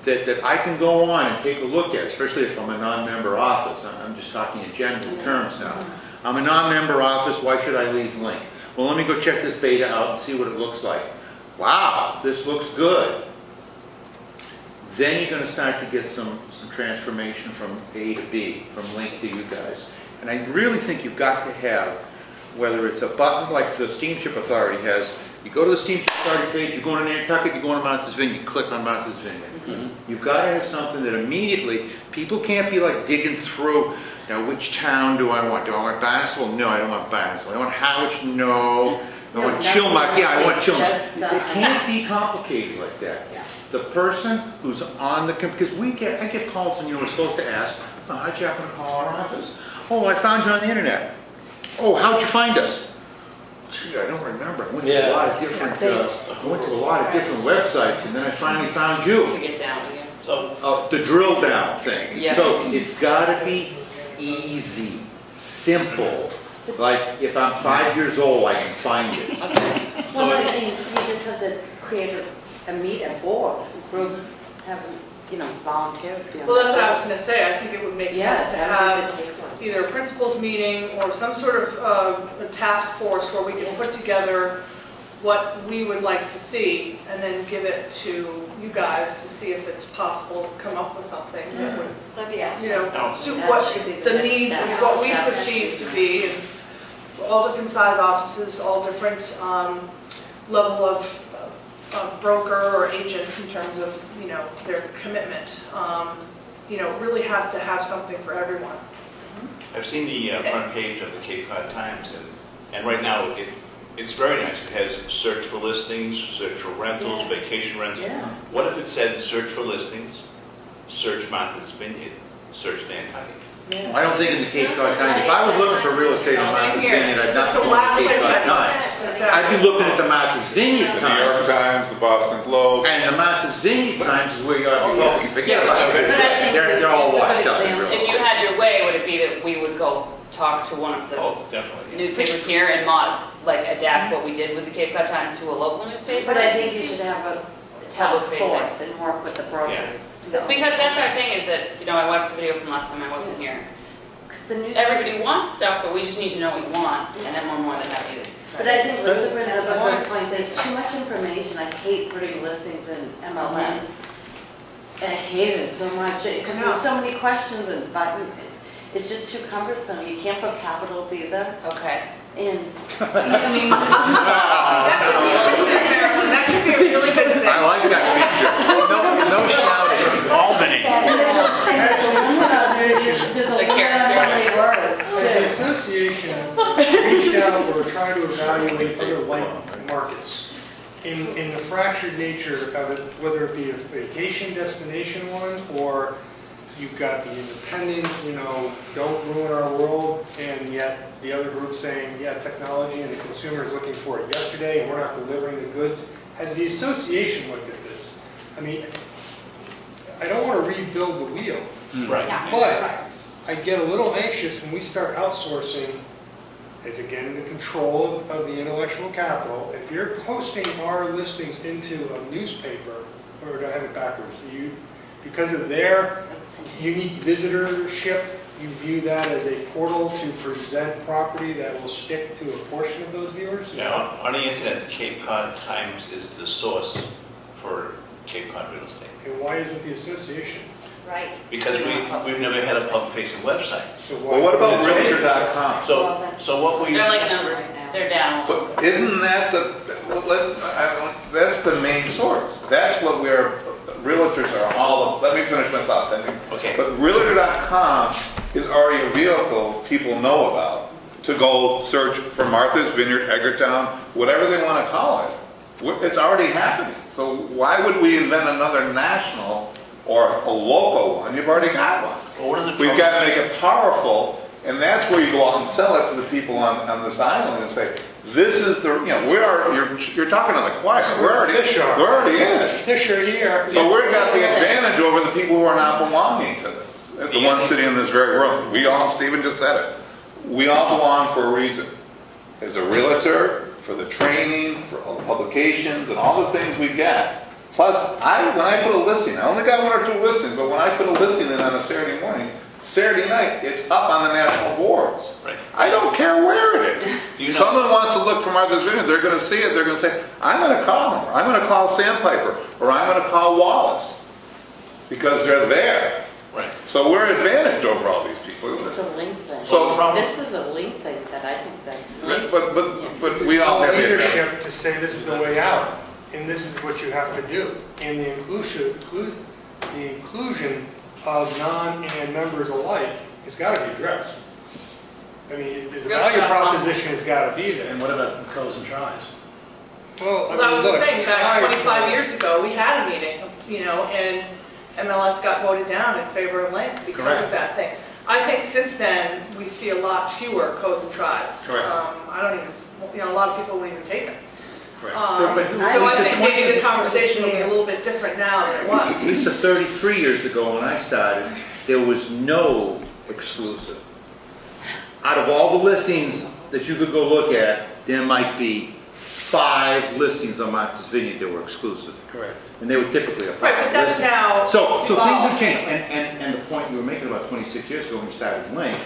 that I can go on and take a look at, especially if I'm a non-member office, I'm just talking in general terms now. I'm a non-member office, why should I leave Link? Well, let me go check this beta out and see what it looks like. Wow, this looks good. Then you're going to start to get some transformation from A to B, from Link to you guys. And I really think you've got to have, whether it's a button like the Steamship Authority has, you go to the Steamship Authority page, you go to Nantucket, you go to Martha's Vineyard, you click on Martha's Vineyard. You've got to have something that immediately, people can't be like digging through, you know, which town do I want? Do I want Barnstable? No, I don't want Barnstable. I want Howard? No. I want Chilmark? Yeah, I want Chilmark. It can't be complicated like that. The person who's on the, because I get calls and we're supposed to ask, oh, how'd you happen to call our office? Oh, I found you on the internet. Oh, how'd you find us? Gee, I don't remember. I went to a lot of different, websites, and then I finally found you. To get down again. So, The drill down thing. Yeah. So it's got to be easy, simple. Like if I'm 5 years old, I can find it. Well, I think you just have to create a board, group, have, volunteers be on. Well, that's what I was going to say. I think it would make sense to that would be have either a principals meeting or some sort of a task force where we can put together what we would like to see and then give it to you guys to see if it's possible to come up with something that would, suit what the needs of what we perceive to be, and all different size offices, all different level of broker or agent in terms of, their commitment. Really has to have something for everyone. I've seen the front page of the Cape Cod Times, and right now it's very nice. It has search for listings, search for rentals, vacation rentals. Yeah. What if it said search for listings, search Martha's Vineyard, search Nantucket? I don't think it's the Cape Cod Times. If I was looking for real estate on Martha's Vineyard, I'd not be looking at the Cape Cod Times. I'd be looking at the Martha's Vineyard The New York Times. Times, the Boston Globe. And the Martha's Vineyard Times is where you ought to be focused. Forget about it. They're all washed up in real If you had your way, would it be that we would go talk to one of the Oh, definitely. newspapers here and adapt what we did with the Cape Cod Times to a local newspaper? But I think you should have a task force and work with the brokers. Because that's our thing is that, I watched the video from last time I wasn't here. Everybody wants stuff, but we just need to know what we want, and then we're more than happy to. But I think Lisa brings up a good point. There's too much information. I hate putting listings in MLS. And I hate it so much because there's so many questions and buttons. It's just too cumbersome. You can't put capitals either. Okay. And That should be a really good thing. I like that picture. No shouting. Albany. there's a lot of words. The association reached out or tried to evaluate other like markets. In the fractured nature of it, whether it be a vacation destination one or you've got the independent, don't ruin our world, and yet the other group saying, yeah, technology and the consumer is looking for it yesterday and we're not delivering the goods. Has the association looked at this? I mean, I don't want to rebuild the wheel, Right. but I get a little anxious when we start outsourcing. It's again the control of the intellectual capital. If you're posting our listings into a newspaper, or do I have it backwards? Because of their unique visitorship, you view that as a portal to present property that will stick to a portion of those viewers? Now, on the internet, the Cape Cod Times is the source for Cape Cod real estate. And why isn't the association? Right. Because we've never had a public-facing website. So why? Well, what about Realtor.com? So what we. They're like a number, they're down a little. But isn't that that's the main source? That's what realtors are all, let me finish my thought then. Okay. But Realtor.com is already a vehicle people know about to go search for Martha's Vineyard, Edgartown, whatever they want to call it. It's already happening. So why would we invent another national or a local one? You've already got one. Well, what are the We've got to make it powerful, and that's where you go out and sell it to the people on this island and say, this is the, you're talking to the choir. We're already in it. Fish are here. So we've got the advantage over the people who are not belonging to this. The ones sitting in this very room. We all, Stephen just said it. We all belong for a reason. As a realtor, for the training, for all the publications and all the things we get. Plus, when I put a listing, I only got 1 or 2 listings, but when I put a listing in on a Saturday morning, Saturday night, it's up on the national boards. Right. I don't care where it is. You know- Someone wants to look for Martha's Vineyard, they're going to see it, they're going to say, I'm going to call them, or I'm going to call Sandpiper, or I'm going to call Wallace, because they're there. Right. So we're advantaged over all these people. It's a link thing. So- This is a link thing that I think that. But we all have the advantage. leadership to say this is the way out, and this is what you have to do. And the inclusion of non and members alike has got to be addressed. I mean, the value proposition has got to be there. And what about goes and tries? Well, I Well, that mean, was the look, thing, back try 25 some- years ago, we had a meeting, and MLS got voted down in favor of Link because Correct. of that thing. I think since then, we see a lot fewer codes and tries. Correct. I don't even, a lot of people wouldn't even take it. Correct. So I think maybe the conversation will be a little bit different now than it was. Lisa, 33 years ago when I started, there was no exclusive. Out of all the listings that you could go look at, there might be 5 listings on Martha's Vineyard that were exclusive. Correct. And they were typically a Right, private but that's listing. now So things evolved. have changed. And the point you were making about 26 years ago when you started Link,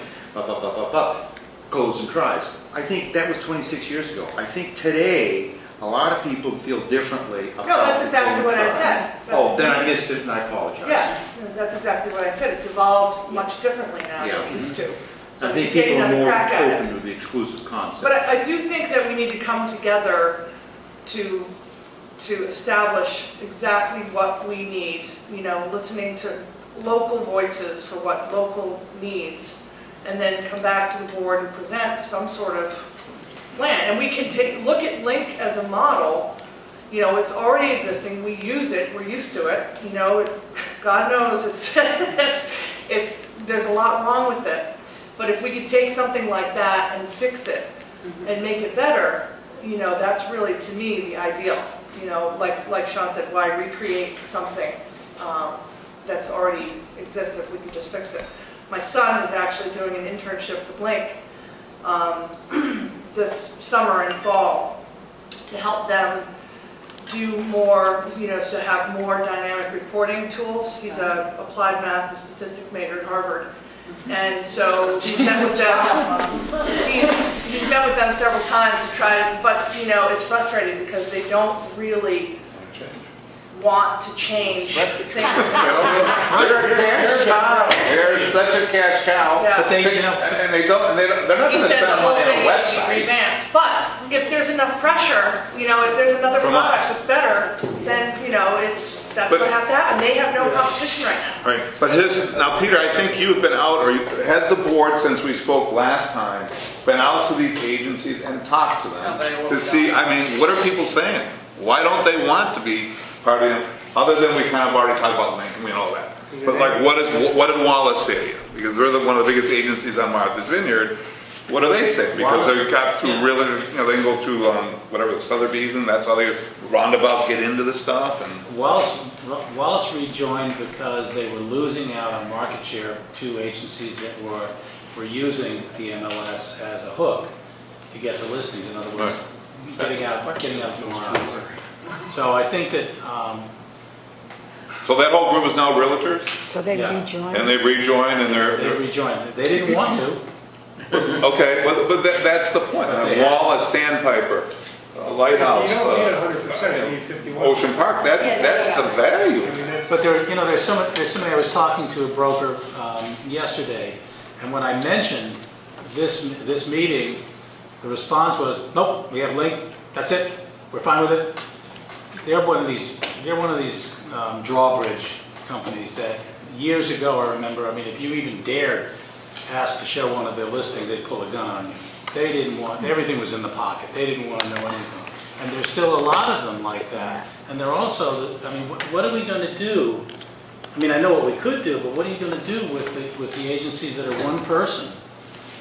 goes and tries. I think that was 26 years ago. I think today, a lot of people feel differently about. No, that's exactly goes what and I tries. said. Oh, then I missed it and I apologize. Yeah, that's exactly what I said. It's evolved much differently now than Yeah. it used to. So I think we take people are another more crack at it. open to the exclusive concept. But I do think that we need to come together to establish exactly what we need, listening to local voices for what local needs, and then come back to the board and present some sort of plan. And we can look at Link as a model. It's already existing, we use it, we're used to it, God knows there's a lot wrong with it. But if we could take something like that and fix it and make it better, that's really, to me, the ideal. Like Sean said, why recreate something that's already exists if we could just fix it? My son is actually doing an internship with Link this summer and fall to help them do more, to have more dynamic reporting tools. He's a applied math and statistics major at Harvard. And so he's met with them. He's met with them several times to try, but it's frustrating because they don't really want to change things. They're a cash cow. They're such a cash cow. Yeah. But they, And they're not He going to said the spend whole money thing on a needs to be website. revamped. But if there's enough pressure, if there's another From product us. that's better, then that's But- what has to happen. They have no competition right now. Right, but now Peter, I think you've been out, has the board, since we spoke last time, been out to these agencies and talked to them? To see, what are people saying? Why don't they want to be part of it? Other than we kind of already talked about Lincoln, we know that. But like, what did Wallace say to you? Because they're one of the biggest agencies on Martha's Vineyard. What do they say? Because Well, they got through yeah. really, they can go through, whatever, the Sotheby's, and that's how they roundabout get into the stuff, and, Wallace rejoined because they were losing out on market share to agencies that were using the MLS as a hook to get the listings. In other words, getting out to more eyes. So I think that, so that whole group is now realtors, So they Yeah. rejoin. and they rejoined, and they they're, rejoined. They didn't want to. okay, but that's the point. But they have- Wallace, Sandpiper, Lighthouse, You don't need 100%, you need 51%. Ocean Park, that's the value. I mean, that's, But there's somebody I was talking to, a broker, yesterday, and when I mentioned this meeting, the response was, nope, we have Link, that's it, we're fine with it. They're one of these drawbridge companies that years ago, I remember, I mean, if you even dared ask to show one of their listings, they'd pull a gun on you. They didn't want, everything was in the pocket, they didn't want to know anything. And there's still a lot of them like that. And they're also, I mean, what are we going to do? I mean, I know what we could do, but what are you going to do with the agencies that are one person?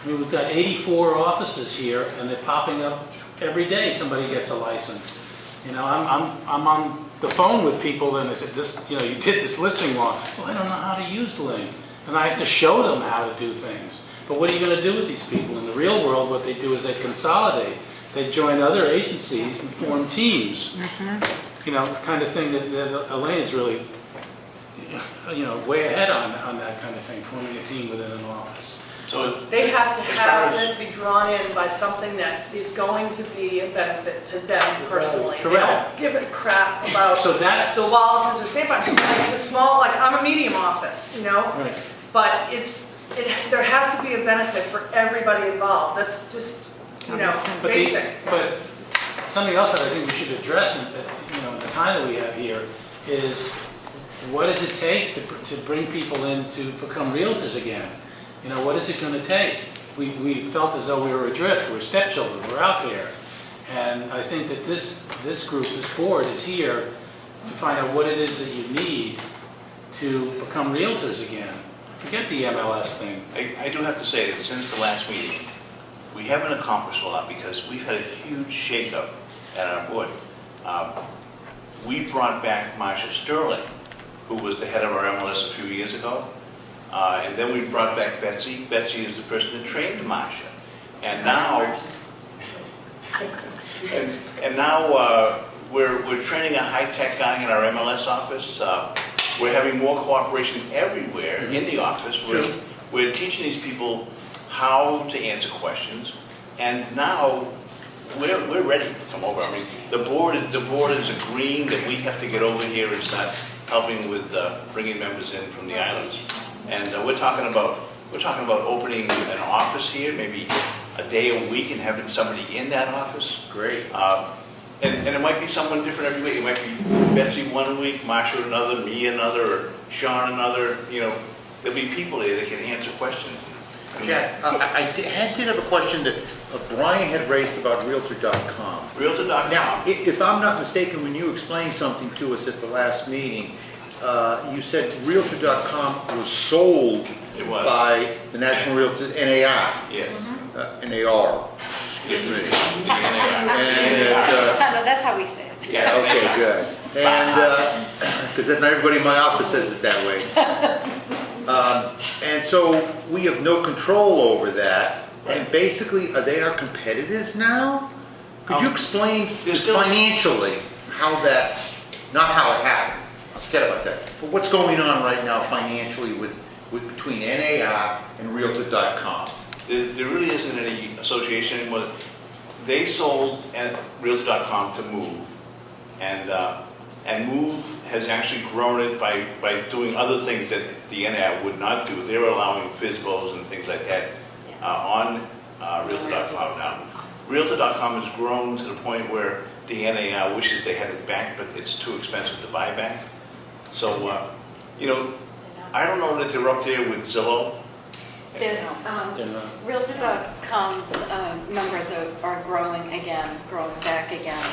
I mean, we've got 84 offices here, and they're popping up every day. Somebody gets a license. You know, I'm on the phone with people, and they said, you did this listing wrong. Well, I don't know how to use Link, and I have to show them how to do things. But what are you going to do with these people? In the real world, what they do is they consolidate. They join other agencies and form teams. You know, the kind of thing that Elaine is really, way ahead on that kind of thing, forming a team within an office. So They have to as have far it as- to be drawn in by something that is going to be a benefit to them personally. They Correct. don't give a crap about So that's, the Wallaces or Sandpiper. Like the small, like I'm a medium office, right. but there has to be a benefit for everybody involved. That's just, But basic. But something else that I think we should address, in the time that we have here, is what does it take to bring people in to become realtors again? What is it going to take? We felt as though we were adrift, we're stepchildren, we're out there. And I think that this group, this board is here to find out what it is that you need to become realtors again. Forget the MLS thing. I do have to say that since the last meeting, we haven't accomplished a lot because we've had a huge shakeup at our board. We brought back Marcia Sterling, who was the head of our MLS a few years ago. And then we brought back Betsy. Betsy is the person that trained Marcia. And now, we're training a high-tech guy in our MLS office. We're having more cooperation everywhere in the office. We're teaching these people how to answer questions. And now we're ready to come over. I mean, the board is agreeing that we have to get over here and start helping with bringing members in from the islands. And we're talking about opening an office here, maybe a day a week, and having somebody in that office. Great. And it might be someone different every week. It might be Betsy one week, Marcia another, me another, or Sean another. There'll be people there that can answer questions. Jack, I did have a question that Brian had raised about Realtor.com. Realtor.com. Now, if I'm not mistaken, when you explained something to us at the last meeting, you said Realtor.com was sold It was. by the National Realtors, NAR. Yes. NAR. Yes. And, That's how we say it. Yeah. okay, good. And, because not everybody in my office says it that way. And so we have no control over that. And basically, are they our competitors now? Could you explain there's still- financially how that, not how it happened, forget about that, but what's going on right now financially with between NAR and Realtor.com? There really isn't any association anymore. They sold Realtor.com to Move, and Move has actually grown it by doing other things that the NAR would not do. They're allowing FSBOs and things like that on Realtor.com now. Realtor.com has grown to the point where the NAR wishes they had it back, but it's too expensive to buy back. So, I don't know that they're up there with Zillow. There, They're not. Realtor.com's numbers are growing back again.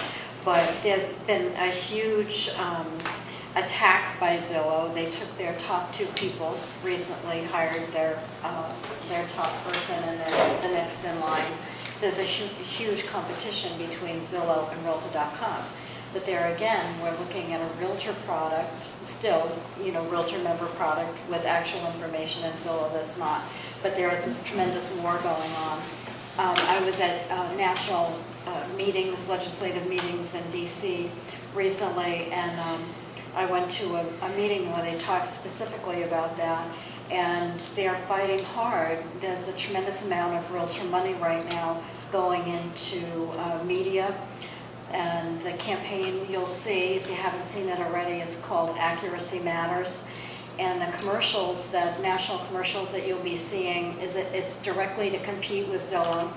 But there's been a huge attack by Zillow. They took their top 2 people recently, hired their top person, and then the next in line. There's a huge competition between Zillow and Realtor.com. But there again, we're looking at a Realtor product, still, Realtor member product with actual information, and Zillow that's not. But there is this tremendous war going on. I was at national meetings, legislative meetings in DC recently, and I went to a meeting where they talked specifically about that, and they're fighting hard. There's a tremendous amount of Realtor money right now going into media, and the campaign you'll see, if you haven't seen it already, is called Accuracy Matters. And the commercials, national commercials that you'll be seeing, it's directly to compete with Zillow.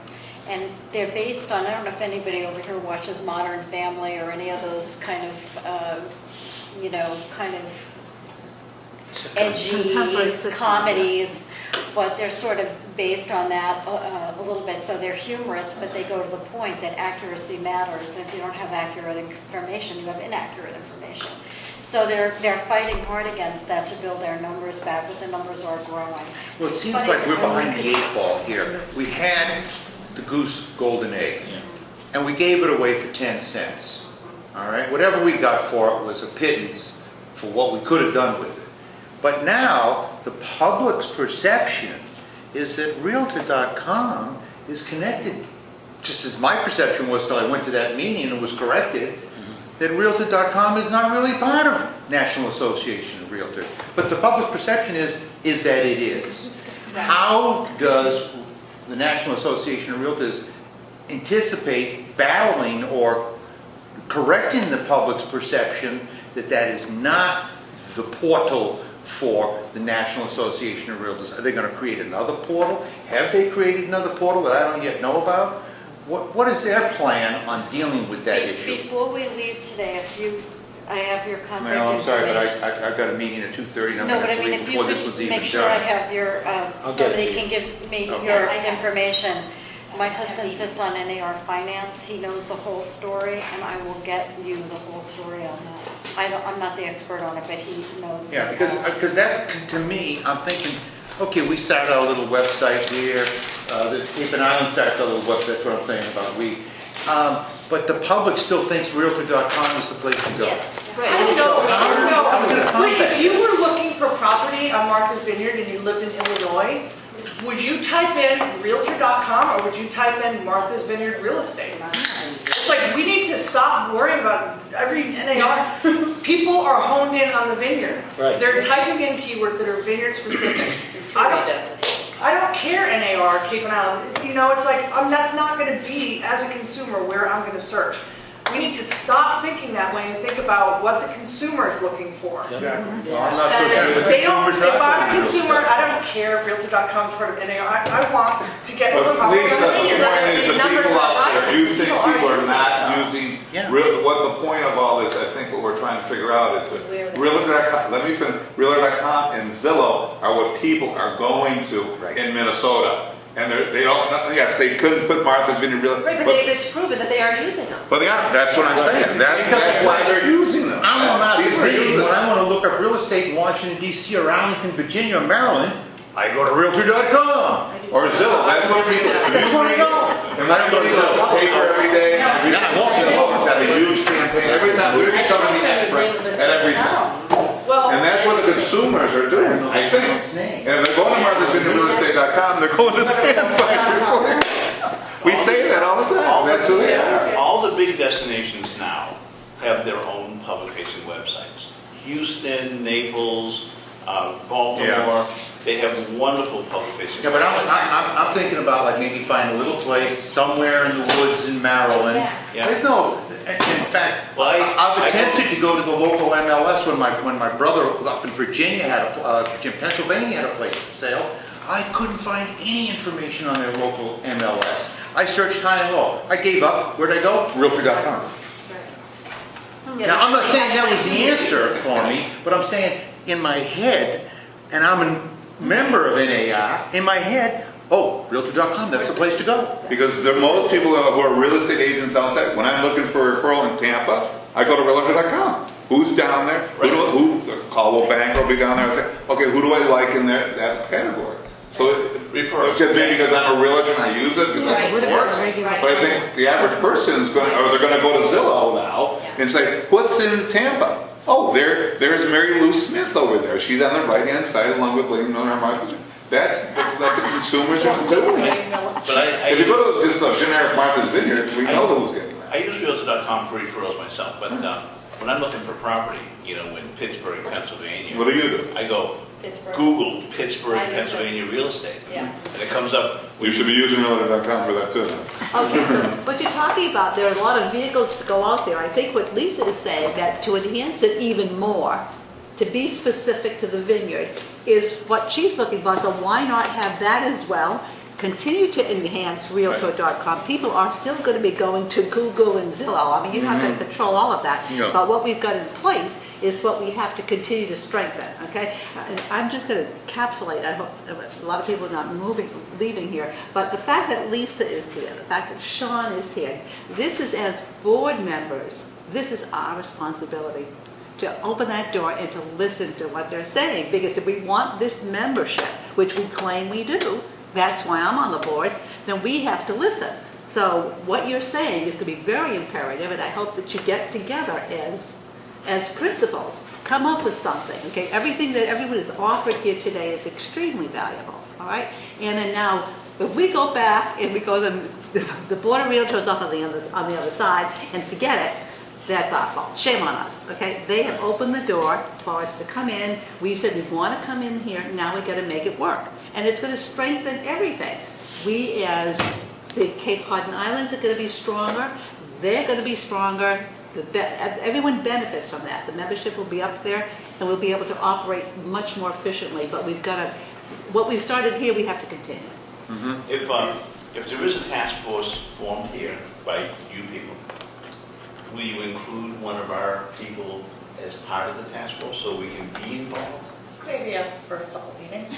And they're based on, I don't know if anybody over here watches Modern Family or any of those kind of, edgy Contemporary sitcom, comedies, but they're sort of based on that a little bit. So they're humorous, but they go to the point that accuracy matters. If you don't have accurate information, you have inaccurate information. So they're fighting hard against that to build their numbers back, but the numbers are growing. Well, it seems But like it's we're so behind the 8 ball here. We had the goose golden egg, and we gave it away for 10 cents. All right? Whatever we got for it was a pittance for what we could have done with it. But now, the public's perception is that Realtor.com is connected, just as my perception was till I went to that meeting and it was corrected, that Realtor.com is not really part of National Association of Realtors. But the public perception is that it is. How does the National Association of Realtors anticipate battling or correcting the public's perception that that is not the portal for the National Association of Realtors? Are they going to create another portal? Have they created another portal that I don't yet know about? What is their plan on dealing with that issue? Before we leave today, I have your contact information. Well, I'm sorry, but I've got a meeting at 2:30 and I'm No, going but to I mean, leave if you before this was could even make sure I done. have your, somebody can give me Okay. your information. My husband sits on NAR Finance, he knows the whole story, and I will get you the whole story on that. I'm not the expert on it, but he knows. Yeah, because that, to me, I'm thinking, okay, we started our little website here, the Cape and Island starts our little website, that's what I'm saying about we. But the public still thinks Realtor.com is the place to go. Yes. I don't know, I don't know. How are we gonna combat If you this? were looking for property on Martha's Vineyard and you lived in Illinois, would you type in Realtor.com or would you type in Martha's Vineyard Real Estate? It's like, we need to stop worrying about every NAR. People are honed in on the vineyard. Right. They're typing in keywords that are vineyard specific. I don't care NAR, Cape and Island. It's like, that's not going to be, as a consumer, where I'm going to search. We need to stop thinking that way and think about what the consumer is looking for. Exactly. No, I'm not so sure the They don't, consumer's if not I'm a going to do consumer, it. I don't care if Realtor.com is part of NAR. I want to get But some. Lisa, the thing is that point is, these the numbers people are out there, rising. you think People are people are using not it. using, Yeah. what the point of all this, I think what we're trying to figure out is that Realtor.com, let me finish, Realtor.com and Zillow are what people are going to in Minnesota. And they don't, yes, they couldn't put Martha's Vineyard Real. Right, but it's proven that they are using them. But they are, that's what I'm saying, that's why they're using them. I'm not These are crazy. using When them. I want to look up real estate in Washington DC or Arlington, Virginia, or Maryland, I go to Realtor.com. Or Zillow, that's what people, That's where I go. and I go to the paper every day. Yeah, I won't. Zillow's got a huge campaign, every time we're becoming the expert at everything. Well, And that's what the consumers are doing, I think. And if they're going to marthavineyardrealestate.com, they're going to Sandpiper. We say that all the time, that's who they are. All the big destinations now have their own public-facing websites. Houston, Naples, Baltimore, Yeah. they have wonderful public-facing. Yeah, but websites. I'm thinking about like maybe find a little place somewhere in the woods in Maryland. Yeah. There's no, in fact, Well, I've I attempted to go to the local MLS when my brother up in Virginia had in Pennsylvania had a place for sale. I couldn't find any information on their local MLS. I searched high and low. I gave up. Where'd I go? Realtor.com. Now, I'm not saying that was the answer for me, but I'm saying in my head, and I'm a member of NAR, in my head, oh, Realtor.com, that's the place to go. Because most people who are real estate agents outside, when I'm looking for a referral in Tampa, I go to realtor.com. who's down there? Who, the Caldwell Bank will be down there and say, okay, who do I like in that category? So Refer us. because maybe because I'm a realtor and I use it, because that's What what about works. regular? But I think the average person is going, or they're gonna go to Zillow now and say, what's in Tampa? Oh, there's Mary Lou Smith over there. She's on the right-hand side along with William Miller Market. That's what the consumers are doing. But If you go to just a generic Martha's Vineyard, we know who's getting that. I use Realtor.com for referrals myself, but when I'm looking for property, you know, in Pittsburgh, Pennsylvania, What do you do? I go Pittsburgh. Google Pittsburgh, I do too. Pennsylvania real estate. Yeah. And it comes up. You should be using realtor.com for that too. Okay, so what you're talking about, there are a lot of vehicles to go out there. I think what Lisa is saying, that to enhance it even more, to be specific to the vineyard, is what she's looking for. So why not have that as well? Continue to enhance Realtor.com. People are still going to be going to Google and Zillow. I mean, you're not going to control all of that. Yeah. But what we've got in place is what we have to continue to strengthen, okay? And I'm just going to encapsulate, I hope a lot of people are not leaving here, but the fact that Lisa is here, the fact that Sean is here, this is as board members, this is our responsibility to open that door and to listen to what they're saying, because if we want this membership, which we claim we do, that's why I'm on the board, then we have to listen. So what you're saying is going to be very imperative, and I hope that you get together as principals, come up with something, okay? Everything that everyone has offered here today is extremely valuable, all right? And then now, if we go back and we go the Board of Realtors off on the other side and forget it, that's our fault. Shame on us, okay? They have opened the door for us to come in. We said we want to come in here, now we got to make it work. And it's going to strengthen everything. We as the Cape Cod and Islands are going to be stronger. They're going to be stronger. Everyone benefits from that. The membership will be up there and we'll be able to operate much more efficiently. But we've got to, what we've started here, we have to continue. If there is a task force formed here by you people, will you include one of our people as part of the task force so we can be involved? Maybe a first couple meetings.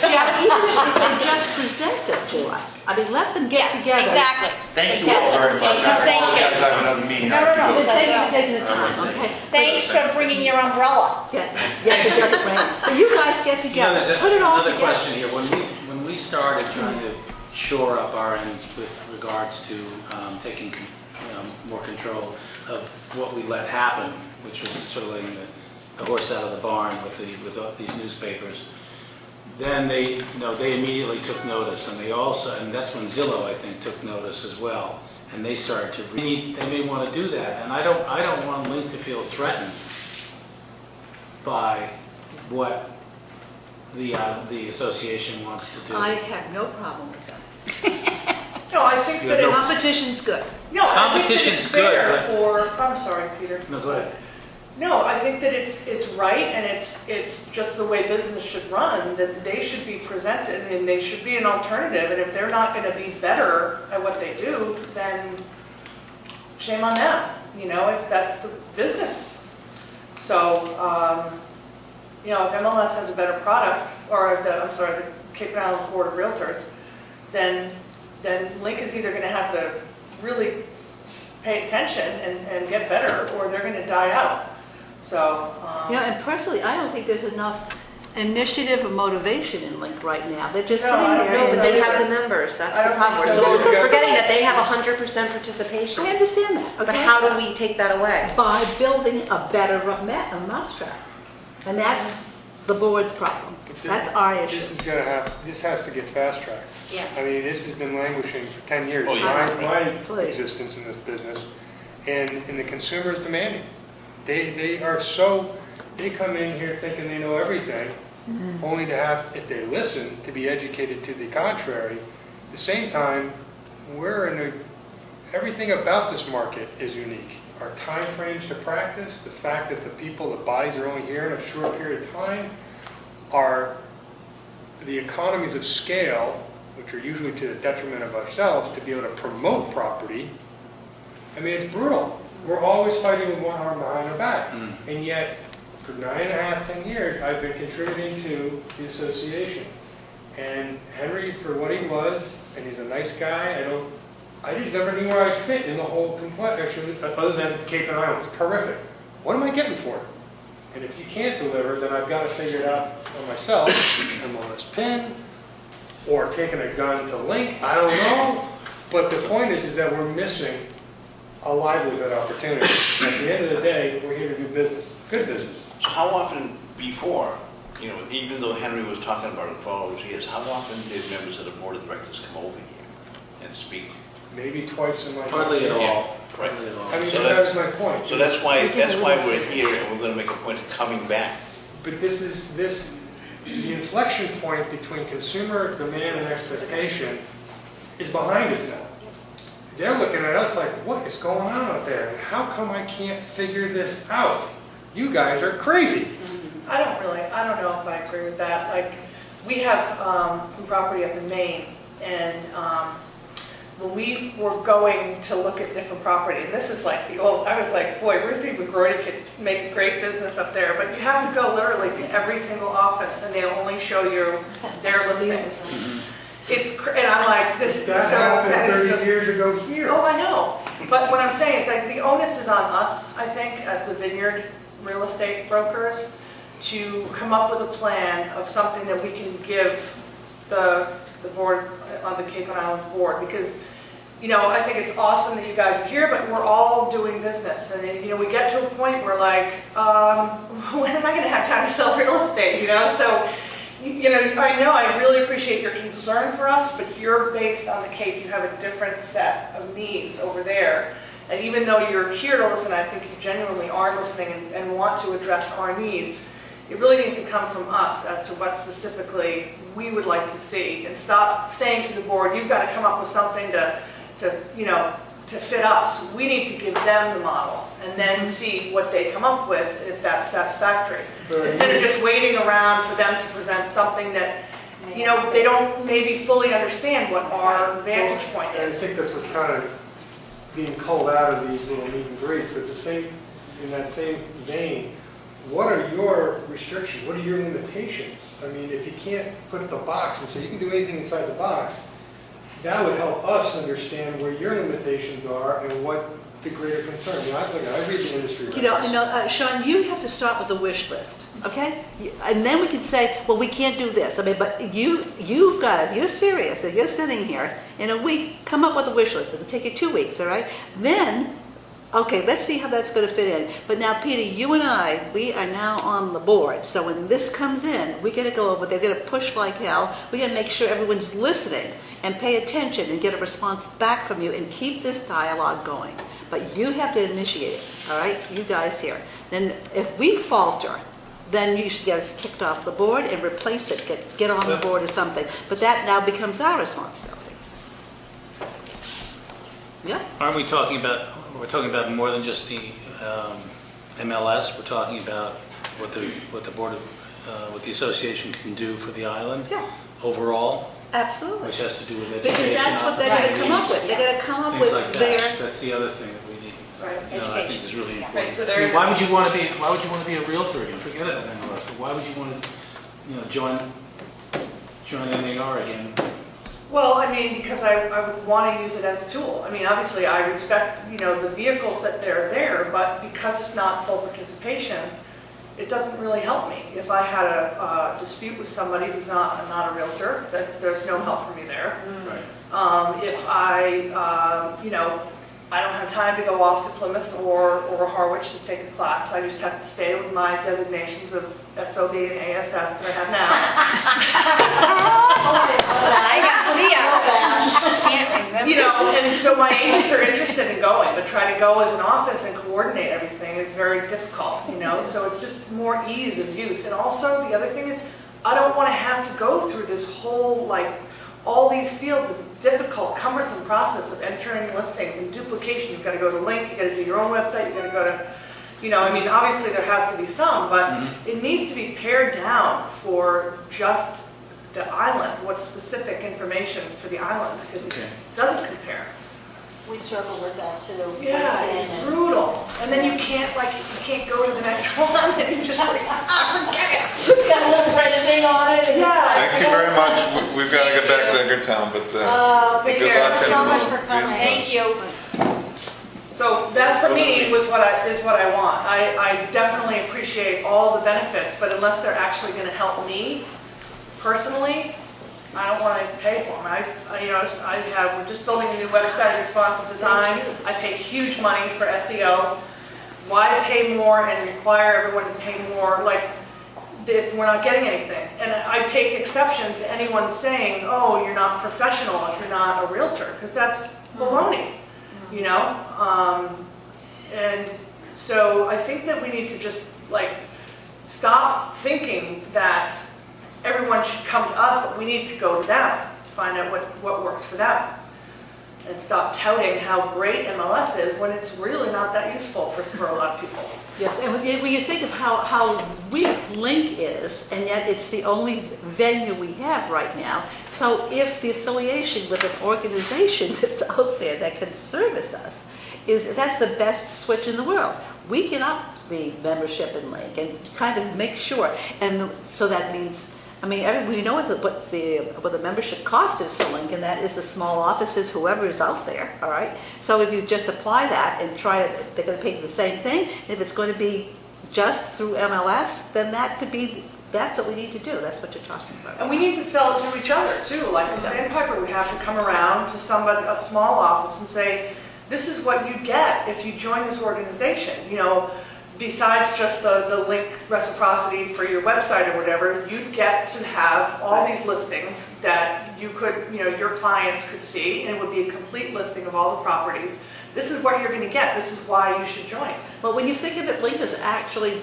Yeah, even if they just present it to us. I mean, let them get together. Exactly. Thank you all very much. No, thank you. I have another meeting. No, no, no. Thank you for taking the time, okay? Thanks for bringing your umbrella. Yeah, it doesn't rain. But you guys get You know, together, there's put it all another together. question here. When we started trying to shore up our end with regards to taking more control of what we let happen, which was sort of letting the horse out of the barn with these newspapers, then they immediately took notice, and and that's when Zillow, I think, took notice as well, and they started to they may want to do that, and I don't want Link to feel threatened by what the association wants to do. I have no problem with that. No, I think that it's, Competition's good. no, I think that Competition's it's good, fair but- for, I'm sorry, Peter. No, go ahead. No, I think that it's right, and it's just the way business should run, that they should be presented, and they should be an alternative, and if they're not gonna be better at what they do, then shame on them, that's the business. So, if MLS has a better product, or the Cape and Islands Board of Realtors, then Link is either gonna have to really pay attention and get better, or they're gonna die out. So, And personally, I don't think there's enough initiative or motivation in Link right now. They're just No, sitting I don't there. think and so. They have the members, that's I the don't problem. think so. So we're Yeah. forgetting that they have 100% participation. I understand that, okay? But how do we take that away? By building a better mousetrap. And that's the board's problem. That's our issue. This has to get fast-tracked. Yeah. I mean, this has been languishing for 10 years, Oh, yeah. my Please. existence in this business, and the consumer is demanding. They come in here thinking they know everything, only to have, if they listen, to be educated to the contrary. At the same time, everything about this market is unique. Our time frames to practice, the fact that the people, the buys are only here in a short period of time, are the economies of scale, which are usually to the detriment of ourselves, to be able to promote property. I mean, it's brutal. We're always fighting with one arm behind our back. And yet, for 9.5, 10 years, I've been contributing to the association. And Henry, for what he was, and he's a nice guy, I just never knew where I'd fit in the whole complex, other than Cape and Island. It's terrific. What am I getting for it? And if you can't deliver, then I've got to figure it out for myself, MLS PIN, or taking a gun to link, I don't know. But the point is that we're missing a livelihood opportunity. At the end of the day, we're here to do business, good business. So how often before, you know, even though Henry was talking about it for all those years, how often did members of the board of directors come over here and speak? Maybe twice in my life. Hardly at all. Right. Hardly at all. I mean, So that was my point. So that's why We did a little we're here, and we're gonna make a point of coming back. But the inflection point between consumer demand and expectation is behind us now. They're looking at us like, what is going on out there? And how come I can't figure this out? You guys are crazy. I don't know if I agree with that. Like, we have some property up in Maine, and when we were going to look at different property, and this is like the old, I was like, boy, Ruthie McGrory could make a great business up there, but you have to go literally to every single office, and they'll only show you their listings. And I'm like, this is so... That happened is 30 years ago here. Oh, I know. But what I'm saying is like the onus is on us, I think, as the vineyard real estate brokers, to come up with a plan of something that we can give the board on the Cape and Islands board. Because, you know, I think it's awesome that you guys are here, but we're all doing business. And, then, you know, we get to a point where like, when am I going to have time to sell real estate, you know? So, you know, I really appreciate your concern for us, but you're based on the Cape. You have a different set of needs over there. And even though you're here to listen, I think you genuinely are listening and want to address our needs. It really needs to come from us as to what specifically we would like to see. And stop saying to the board, you've got to come up with something to fit us. We need to give them the model and then see what they come up with if that's satisfactory. Instead of just waiting around for them to present something that, you know, they don't maybe fully understand what our vantage point I is. think that's what's kind of being culled out of these little meet and greets. But in that same vein, what are your restrictions? What are your limitations? I mean, if you can't put the box and so you can do anything inside the box, that would help us understand where your limitations are and what the greater concern. You know, I read the industry records. Sean, you have to start with a wish list, okay? And then we can say, well, we can't do this. I mean, but you've got it. You're serious. If you're sitting here in a week, come up with a wish list. It'll take you 2 weeks, all right? Then, okay, let's see how that's going to fit in. But now, Peter, you and I, we are now on the board. So when this comes in, we got to go over. They're going to push like hell. We got to make sure everyone's listening and pay attention and get a response back from you and keep this dialogue going. But you have to initiate it, all right? You guys here. Then if we falter, then you should get us kicked off the board and replace it, get on the board or something. But that now becomes our responsibility. Yeah? Aren't we talking about, we're talking about more than just the MLS, we're talking about what the board of, what the association can do for the island? Yeah. Overall? Absolutely. Which has to do with Because education. that's what they're going to come up with. They're going to come up with Things like their... that. That's the other thing that we need. Right. I think is really important. Right, so I mean, there- why would you want to be a realtor again? Forget it, MLS. But why would you want to, join NAR again? Well, I mean, because I would want to use it as a tool. I mean, obviously, I respect, the vehicles that they're there, but because it's not full participation, it doesn't really help me. If I had a dispute with somebody who's not a realtor, that there's no help for me there. Right. If I don't have time to go off to Plymouth or Harwich to take a class. I just have to stay with my designations of SOB and ASS that I have now. I can see can't remember. And so my agents are interested in going, but trying to go as an office and coordinate everything is very difficult, so it's just more ease of use. And also, the other thing is, I don't want to have to go through this whole, all these fields, this difficult, cumbersome process of entering listings and duplication. You've got to go to Link, you've got to do your own website, you've got to go to, obviously there has to be some, but it needs to be pared down for just the island, what's specific information for the island, because it doesn't compare. We struggle with that too. Yeah, it's brutal. And then you can't go to the next one, and you're just like, I forget it. Got a little red thing on it. And Yeah. Thank thank you very much. We've got to get back to Edgartown, but good Thank you luck. so much and for coming. Thank you. So that for me is what I want. I definitely appreciate all the benefits, but unless they're actually going to help me personally, I don't want to pay for them. We're just building a new website, responsive design. I pay huge money for SEO. Why pay more and require everyone to pay more, like, if we're not getting anything? And I take exception to anyone saying, oh, you're not professional if you're not a realtor, because that's baloney, you know? And so I think that we need to just, like, stop thinking that everyone should come to us, but we need to go to them to find out what works for them. And stop touting how great MLS is when it's really not that useful for a lot of people. Yes, and when you think of how weak Link is, and yet it's the only venue we have right now. So if the affiliation with an organization that's out there that can service us, that's the best switch in the world. We can up the membership in Link and kind of make sure, and so that means, I mean, we know what the membership cost is for Link, and that is the small offices, whoever is out there, all right? So if you just apply that and they're going to pay the same thing, and if it's going to be just through MLS, then that's what we need to do. That's what you're talking about. And we need to sell it to each other too. Like in Sandpiper, we have to come around to somebody, a small office, and say, this is what you get if you join this organization. You know, besides just the link reciprocity for your website or whatever, you'd get to have all these listings that you could, your clients could see, and it would be a complete listing of all the properties. This is what you're going to get. This is why you should join. Well, when you think of it, Link has actually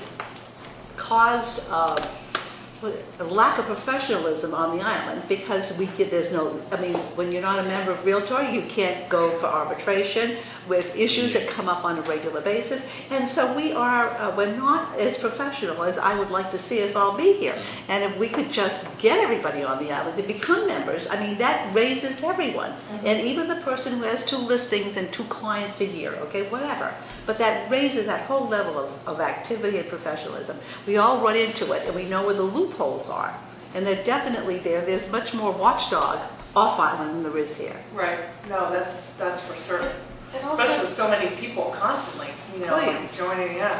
caused a lack of professionalism on the island, because when you're not a member of Realtor, you can't go for arbitration with issues that come up on a regular basis. And so we're not as professional as I would like to see us all be here. And if we could just get everybody on the island to become members, I mean, that raises everyone. And even the person who has 2 listings and 2 clients a year, okay, whatever. But that raises that whole level of activity and professionalism. We all run into it, and we know where the loopholes are. And they're definitely there. There's much more watchdog off island than there is here. Right. No, that's for certain. It also- Especially with so many people constantly, like joining in.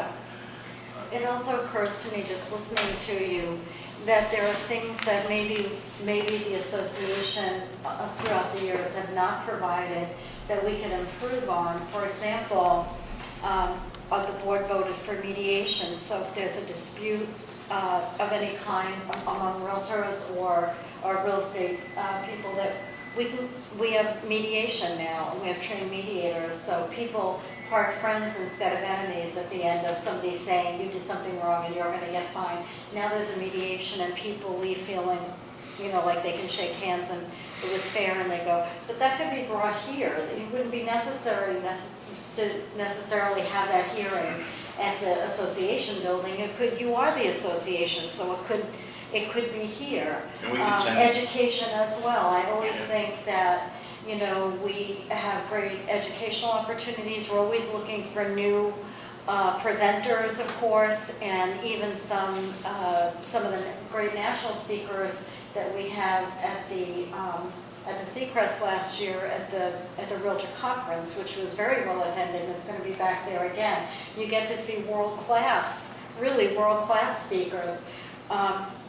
It also occurs to me, just listening to you, that there are things that maybe the association throughout the years have not provided that we can improve on. For example, the board voted for mediation. So if there's a dispute of any kind among realtors or real estate people, that we have mediation now, and we have trained mediators. So people part friends instead of enemies at the end of somebody saying you did something wrong and you're going to get fined. Now there's a mediation, and people leave feeling, like they can shake hands and it was fair, and they go, but that could be brought here. It wouldn't be necessary to necessarily have that hearing at the association building. You are the association, so it could be here. And we can send Education as well. I always think that, we have great educational opportunities. We're always looking for new presenters, of course, and even some of the great national speakers that we have at the Seacrest last year at the Realtor Conference, which was very well attended, and it's going to be back there again. You get to see really world-class speakers.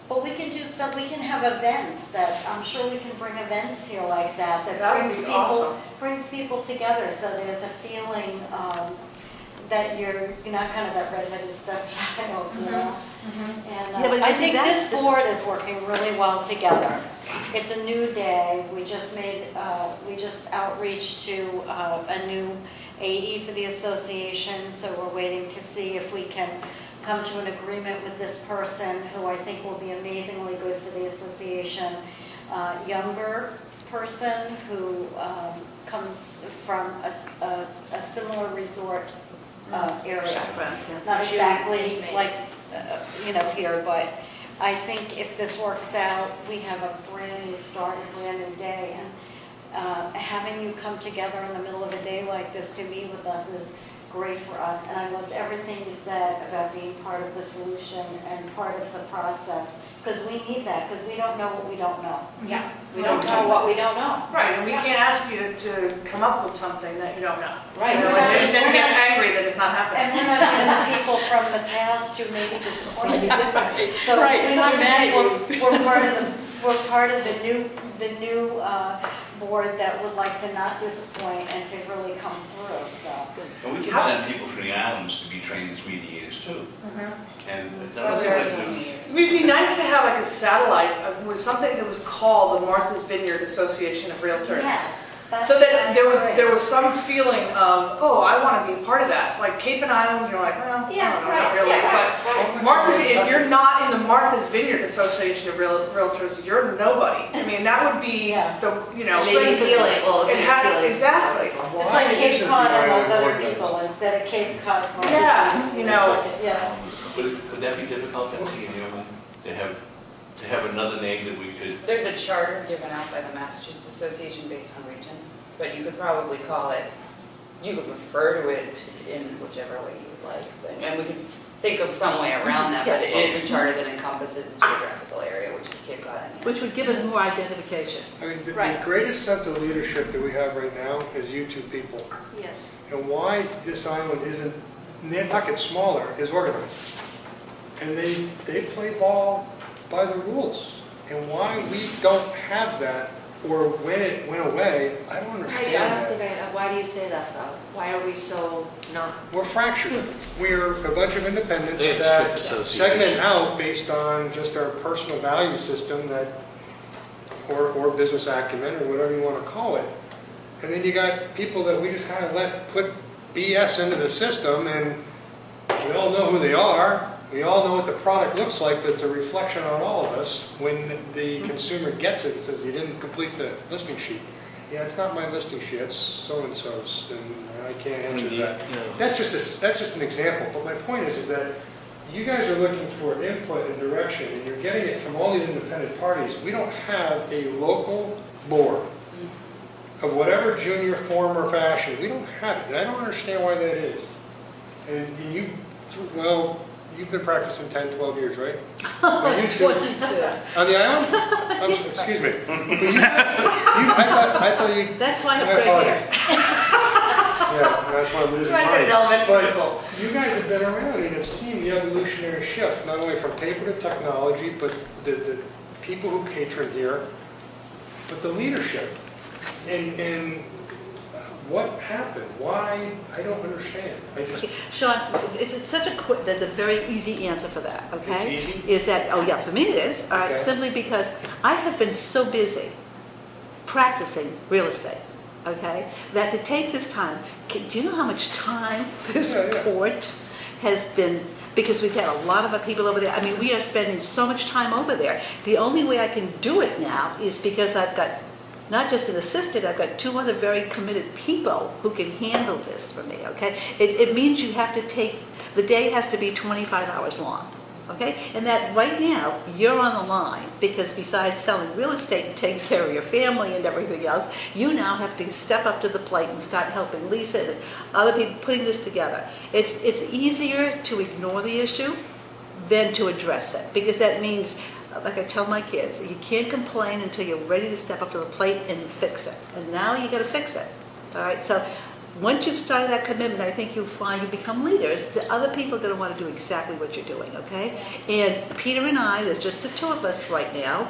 But we can have events that, I'm sure we can bring events here like that That would be awesome. brings people together, so there's a feeling that you're not kind of that redheaded stepchild, And but I think this board is working really well together. It's a new day. We just outreached to a new AE for the association, so we're waiting to see if we can come to an agreement with this person, who I think will be amazingly good for the association. Younger person who comes from a similar resort area. Not exactly like, here, but I think if this works out, we have a brand new start, a brand new day. And having you come together in the middle of a day like this to meet with us is great for us, and I loved everything you said about being part of the solution and part of the process, because we need that, because we don't know what we don't know. Yeah. We don't know what we don't know. Right, and we can't ask you to come up with something that you don't know. Right. You know, and then you get angry that it's not happening. And we're not getting people from the past who may be disappointed differently. So Right, we're not mad gonna say we're part of the new board that would like to not disappoint and to really come through, so. And we can send people from the islands to be trained as mediators too. And another thing I'd like to do is It'd be nice to have like a satellite, with something that was called the Martha's Vineyard Association of Realtors. Yes, that's So that there great. was some feeling of, oh, I want to be a part of that. Like Cape and Islands, you're like, well, I Yeah, don't know, right, not really. yeah, But right. Martha's, if you're not in the Martha's Vineyard Association of Realtors, you're nobody. I mean, that would be Yeah. the, you know. Maybe feeling, well, It had, feeling. exactly. It's like Cape Cod and those other people instead of Cape Cod. Yeah, you know. Yeah. would that be difficult, Betsy, in your mind, to have another name that we could? There's a charter given out by the Massachusetts Association based on region, but you could probably call it, you could refer to it in whichever way you would like. And we could think of some way around that, but it is a charter that encompasses a geographical area, which is Cape Cod. and- Which would give us more identification. I mean, the Right. greatest sense of leadership that we have right now is you two people. Yes. And why this island isn't, Nantucket smaller, is organized. And they play ball by the rules. And why we don't have that, or when it went away, I don't I understand don't that. think why do you say that though? Why are we so not? We're fractured. We're a bunch of independents They have that strict association. segment out based on just our personal value system that, or business acumen, or whatever you want to call it. And then you got people that we just kind of let put BS into the system, and we all know who they are. We all know what the product looks like, but it's a reflection on all of us. When the consumer gets it, it says, you didn't complete the listing sheet. Yeah, it's not my listing sheet, it's so-and-so's, and I can't answer that. That's just an example, but my point is that you guys are looking for input and direction, and you're getting it from all these independent parties. We don't have a local board of whatever junior form or fashion. We don't have it, and I don't understand why that is. And you, well, you've been practicing 10, 12 years, right? Well, you too. 22. On the island? Excuse me. But I thought you... That's why I'm I right apologize. here. Yeah, that's why I'm losing Right, mine. in elementary But school. you guys have been around and have seen the evolutionary shift, not only from paper to technology, but the people who patron here, but the leadership. And what happened? Why? I don't understand. I just... Okay, Sean, it's such a quick, there's a very easy answer for that, okay? It's easy? Is that, oh yeah, for me it is, all right, Okay. simply because I have been so busy practicing real estate, okay? That to take this time, do you know how much time this Yeah. board has been, because we've had a lot of our people over there, I mean, we are spending so much time over there. The only way I can do it now is because I've got not just an assistant, I've got 2 other very committed people who can handle this for me, okay? It means you have to take, the day has to be 25 hours long, okay? And that right now, you're on the line, because besides selling real estate and taking care of your family and everything else, you now have to step up to the plate and start helping Lisa and other people putting this together. It's easier to ignore the issue than to address it, because that means, like I tell my kids, you can't complain until you're ready to step up to the plate and fix it. And now you got to fix it. All right. So once you've started that commitment, I think you'll find you become leaders. The other people are going to want to do exactly what you're doing. Okay. And Peter and I, there's just the 2 of us right now.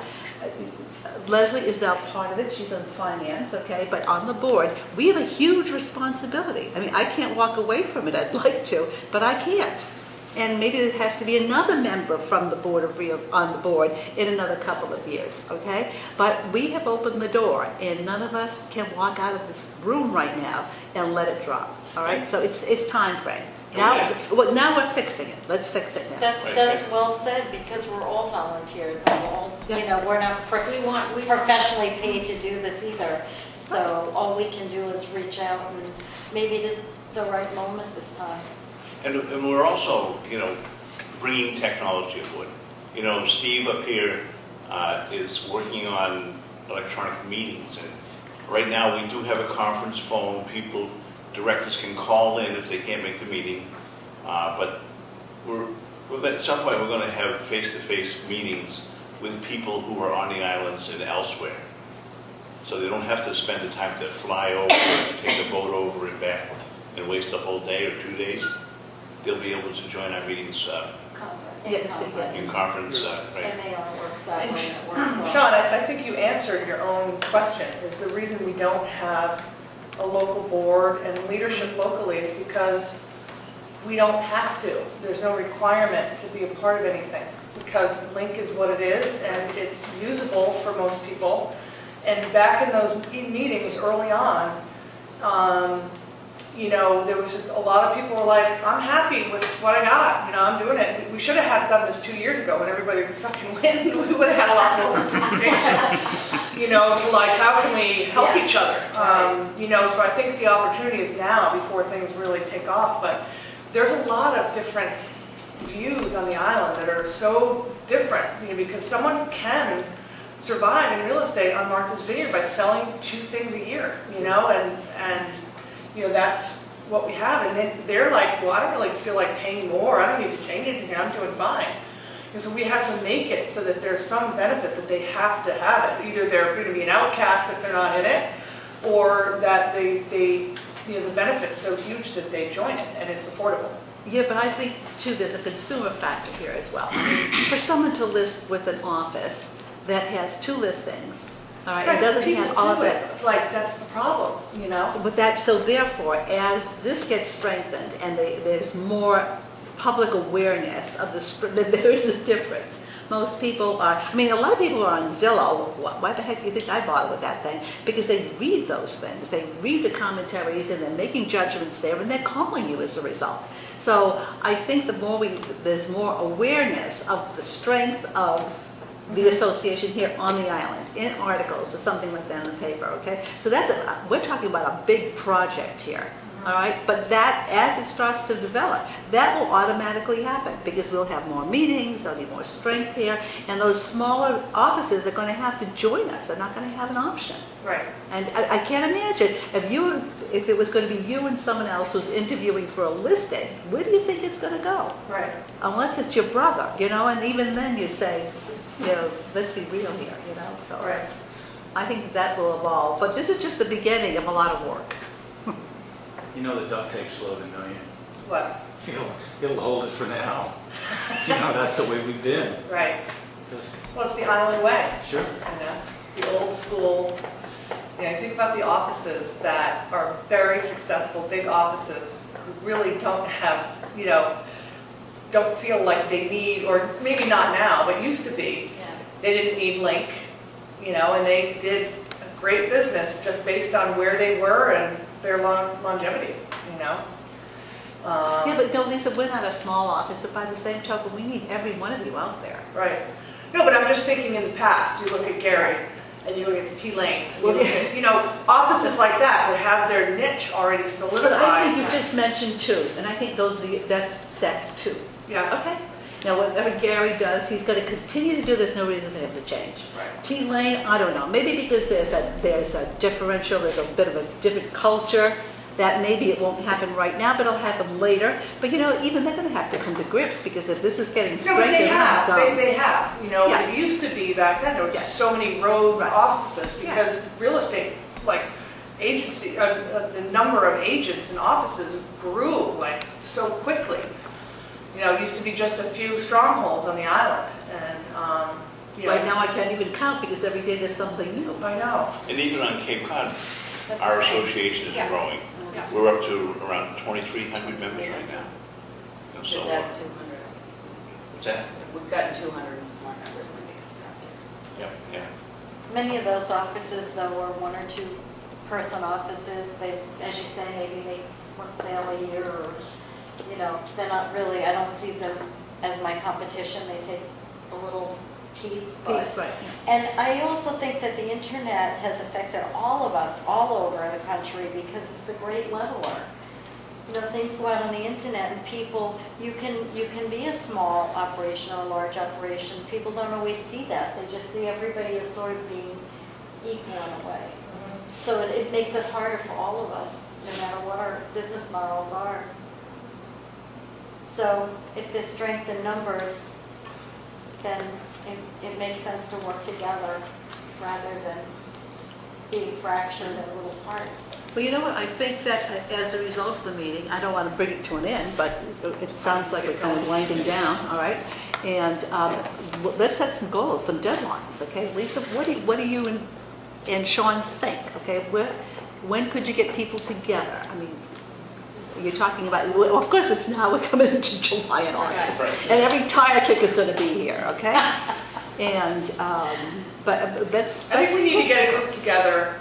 Leslie is now part of it. She's on finance. Okay. But on the board, we have a huge responsibility. I mean, I can't walk away from it. I'd like to, but I can't. And maybe there has to be another member from the board on the board in another couple of years, okay? But we have opened the door, and none of us can walk out of this room right now and let it drop, all right? So it's time frame. Now we're fixing it. Let's fix it now. That's well said, because we're all volunteers, and we're all, you know, we're not, we professionally paid to do this either. So all we can do is reach out, and maybe this is the right moment this time. And we're also, you know, bringing technology aboard. You know, Steve up here is working on electronic meetings, and right now we do have a conference phone. People directors can call in if they can't make the meeting, but at some point, we're going to have face-to-face meetings with people who are on the islands and elsewhere. So they don't have to spend the time to fly over, to take a boat over and back, and waste a whole day or 2 days. They'll be able to join our meetings in conference, right? MAR works that way, and it works well. Sean, I think you answered your own question, is the reason we don't have a local board and leadership locally is because we don't have to. There's no requirement to be a part of anything, because Link is what it is, and it's usable for most people. And back in those meetings early on, you know, there was just a lot of people were like, I'm happy with what I got, you know, I'm doing it. We should have done this 2 years ago when everybody was sucking wind. We would have had a lot more participation, you know, to like, how can we help each other? You know, so I think the opportunity is now before things really take off. But there's a lot of different views on the island that are so different, you know, because someone can survive in real estate on Martha's Vineyard by selling 2 things a year, you know, and you know, that's what we have. And then they're like, well, I don't really feel like paying more. I don't need to change anything. I'm doing fine. And so we have to make it so that there's some benefit that they have to have it. Either they're going to be an outcast if they're not in it, or that they you know, the benefit's so huge that they join it and it's affordable. Yeah, but I think too, there's a consumer factor here as well. For someone to list with an office that has 2 listings, all right, it doesn't have all of that. Like, that's the problem, you know? But that, so therefore, as this gets strengthened and there's more public awareness of that there is a difference. Most people are, I mean, a lot of people are on Zillow. Why the heck do you think I bother with that thing? Because they read those things. They read the commentaries and they're making judgments there and they're calling you as a result. So I think the more there's more awareness of the strength of the association here on the island, in articles or something like that in the paper, okay? So we're talking about a big project here, all right? But that, as it starts to develop, that will automatically happen because we'll have more meetings, there'll be more strength here, and those smaller offices are going to have to join us. They're not going to have an option. Right. And I can't imagine, if it was going to be you and someone else who's interviewing for a listing, where do you think it's going to go? Right. Unless it's your brother, you know, and even then you say, you know, let's be real here, you know, so. Right. I think that will evolve, but this is just the beginning of a lot of work. You know the duct tape slogan, don't you? What? It'll hold it for now. You know, that's the way we've been. Right. Just, Well, it's the island way. sure. You know, the old school, you know, I think about the offices that are very successful, big offices, who really don't have, you know, don't feel like they need, or maybe not now, but used to be. Yeah. They didn't need Link, you know, and they did a great business just based on where they were and their longevity, you know. Yeah, but no, Lisa, we're not a small office, but by the same token, we need every one of you out there. Right. No, but I'm just thinking in the past, you look at Gary, and you look at the T-Lane, and you look at, you know, offices like that that have their niche already solidified. But I think you just mentioned 2, and I think that's 2. Yeah. Okay? Now, whatever Gary does, he's going to continue to do, there's no reason for him to change. Right. T-Lane, I don't know, maybe because there's a differential, there's a bit of a different culture, that maybe it won't happen right now, but it'll happen later. But you know, even they're going to have to come to grips, because if this is getting No, but they have, strengthened, they have, you know, Yeah. it used to be back then, there was Yes. so many rogue Right. offices, Yeah. because real estate, like, agency, the number of agents and offices grew, like, so quickly. You know, it used to be just a few strongholds on the island, and, you know. right now I can't even count, because every day there's something new. I know. And even on Cape Cod, That's our the same. association is Yeah. growing. Yeah. We're up to around 2,300 members right now. And Just so, at 200. what's that? We've gotten 200 more members than we did this past year. Yeah, yeah. Many of those offices, though, are 1 or 2 person offices. They, as you say, maybe make 1 sale a year, or, you know, they're not really, I don't see them as my competition. They take a little piece. But, Peace, right. and I also think that the internet has affected all of us all over the country, because it's a great leveler. You know, things go out on the internet, and people, you can be a small operation or a large operation. People don't always see that. They just see everybody as sort of being equal in a way. So it makes it harder for all of us no matter what our business models are. So if there's strength in numbers, then it makes sense to work together rather than being fractured in little parts. Well, you know what, I think that as a result of the meeting, I don't want to bring it to an end, but it sounds like we're kind of winding down, all right? And let's set some goals, some deadlines, okay? Lisa, what do you and Sean think, okay? When could you get people together? I mean, you're talking about, well, of course, it's now, we're coming into July and August. And every tire kick is going to be here, okay? And, but that's... I think we need to get a group together.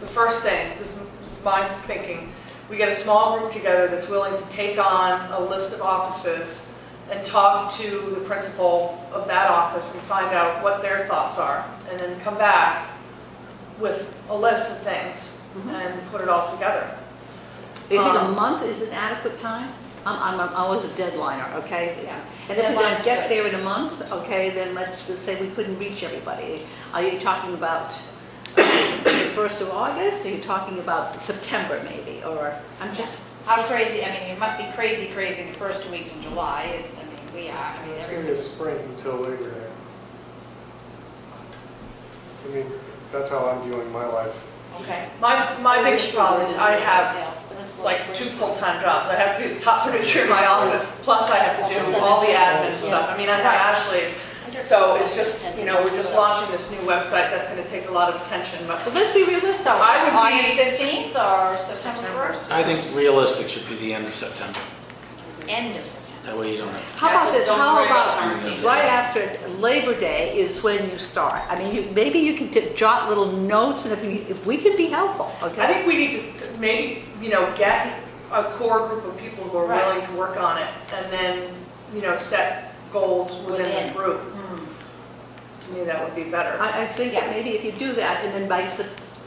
The first thing, this is my thinking, we get a small group together that's willing to take on a list of offices and talk to the principal of that office and find out what their thoughts are, and then come back with a list of things and put it all together. Do you think a month is an adequate time? I'm always a deadliner, okay? Yeah. And if we don't Deadline's get good. there in a month, okay, then let's just say we couldn't reach everybody. Are you talking about the 1st of August? Are you talking about September maybe? Or I'm just, How crazy, I mean, it must be crazy the first 2 weeks in July. I mean, we are, I mean, It's going every, to be a spring until Labor Day. I mean, that's how I'm viewing my life. okay. My biggest problem is I have like 2 full-time jobs. I have to be the top producer in my office, plus I have to do all the admin stuff. I mean, I have Ashley, so it's just, you know, we're just launching this new website that's going to take a lot of attention, but but let's be realistic. So, I would August be- 15th or September 1st? I think realistic should be the end of September. End of September. That way you don't have to. How about this, Don't how worry about about summer season. right after Labor Day is when you start? I mean, maybe you can jot little notes, and if we can be helpful, I okay? think we need to maybe, you know, get a core group of people who are Right. willing to work on it, and then, you know, set goals within Within. the group. To me, that would be better. I think that maybe if you do that, and then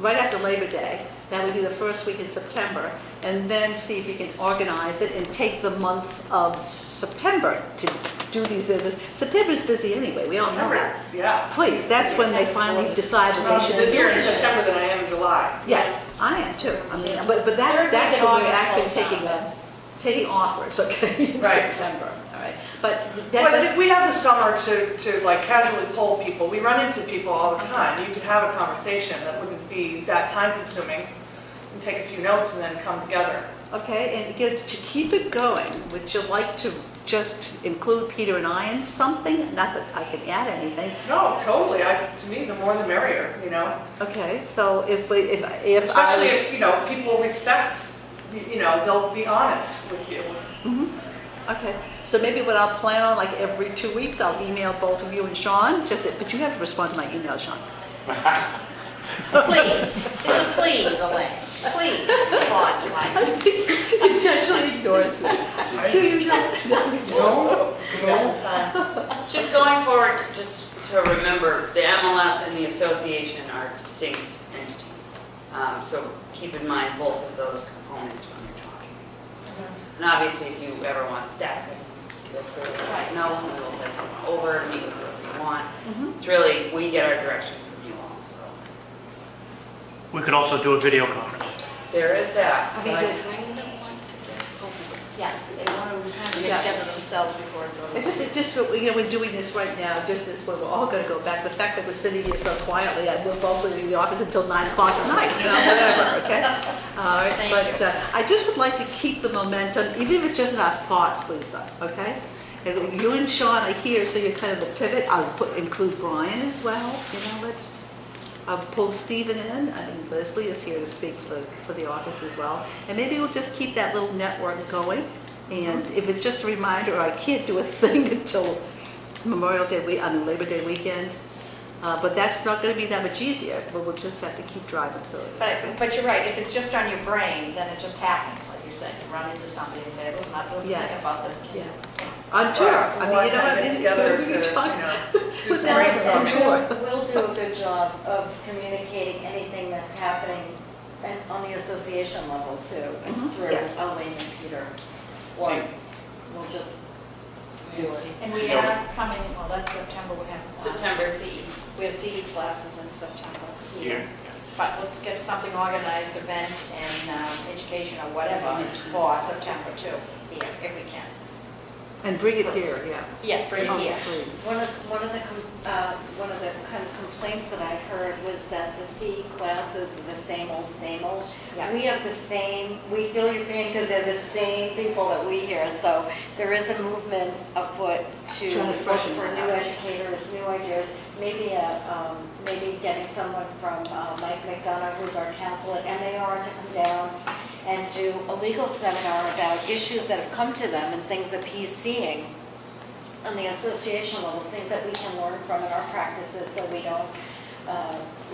right after Labor Day, that would be the first week in September, and then see if you can organize it and take the month of September to do these visits. September's busy anyway, we all know that. Yeah. Please, that's when they finally decide that I'm they should be busier doing in it. September than I am in July. Yes, I am too. I mean, but Third that's week in when we're August actually slows down. taking offers, okay, in Right. September, all right? But But that, if we have the summer to like casually poll people, we run into people all the time. You could have a conversation that wouldn't be that time consuming, and take a few notes and then come together. okay, and to keep it going, would you like to just include Peter and I in something? Not that I can add anything. No, totally. To me, the more the merrier, you know? Okay, so if I Especially was... if, you know, people respect, you know, they'll be honest with you. Mhm. Okay, so maybe what I'll plan on, like every 2 weeks, I'll email both of you and Sean, but you have to respond to my email, Sean. Please, it's a please, Elaine. Please respond to my. It generally ignores me. Do you know? No, Just going forward, just to remember, the MLS and the association are distinct entities. So keep in mind both of those components when you're talking. And obviously, if you ever want staff visits, feel free to let us know, and we will send someone over, meet with whoever you want. It's really, we get our direction from you all, so. We could also do a video conference. There is that. I mean, but- Yeah, they want to kind of Yeah. get together themselves before it's over. It just, you know, we're doing this right now, just as when we're all going to go back. The fact that we're sitting here so quietly, we're both in the office until 9 o'clock tonight, you know, whatever, okay? All right, Thank but I just would like to keep the momentum, even if it's just in our thoughts, Lisa, okay? And you and Sean are here, so you're kind of the pivot. I'll include Brian as well, you know, I'll pull Stephen in. I mean, Leslie is here to speak for the office as well. And maybe we'll just keep that little network going. And if it's just a reminder, I can't do a thing until Memorial Day, Labor Day weekend. But that's not going to be that much easier, but we'll just have to keep driving through it. But you're right, if it's just on your brain, then it just happens, like you said. You run into somebody and say, listen, I'm really thinking Yes. about this. Yeah. On tour. Right. I mean, you know what? Get together to, we you talk- know, do With some that, brainstorming. We'll do a good job of communicating anything that's happening on the association level too, through Yeah. Elaine and Peter. Or we'll just do it. And we have coming, well, that's September, we have classes. September CE. We have CE classes in September here. but let's get something organized, event and education or whatever for September too, here, if we can. And bring it here, yeah. Yeah, bring it here. Please. One of the kind of complaints that I heard was that the CE classes are the same old, same old. Yeah. We have the same, we feel your pain because they're the same people that we hear. So there is a movement afoot to Trying to look freshen for it new up. educators, new ideas. Maybe getting someone from Mike McDonough, who's our counsel at MAR, to come down and do a legal seminar about issues that have come to them and things that he's seeing on the association level, things that we can learn from in our practices so we don't,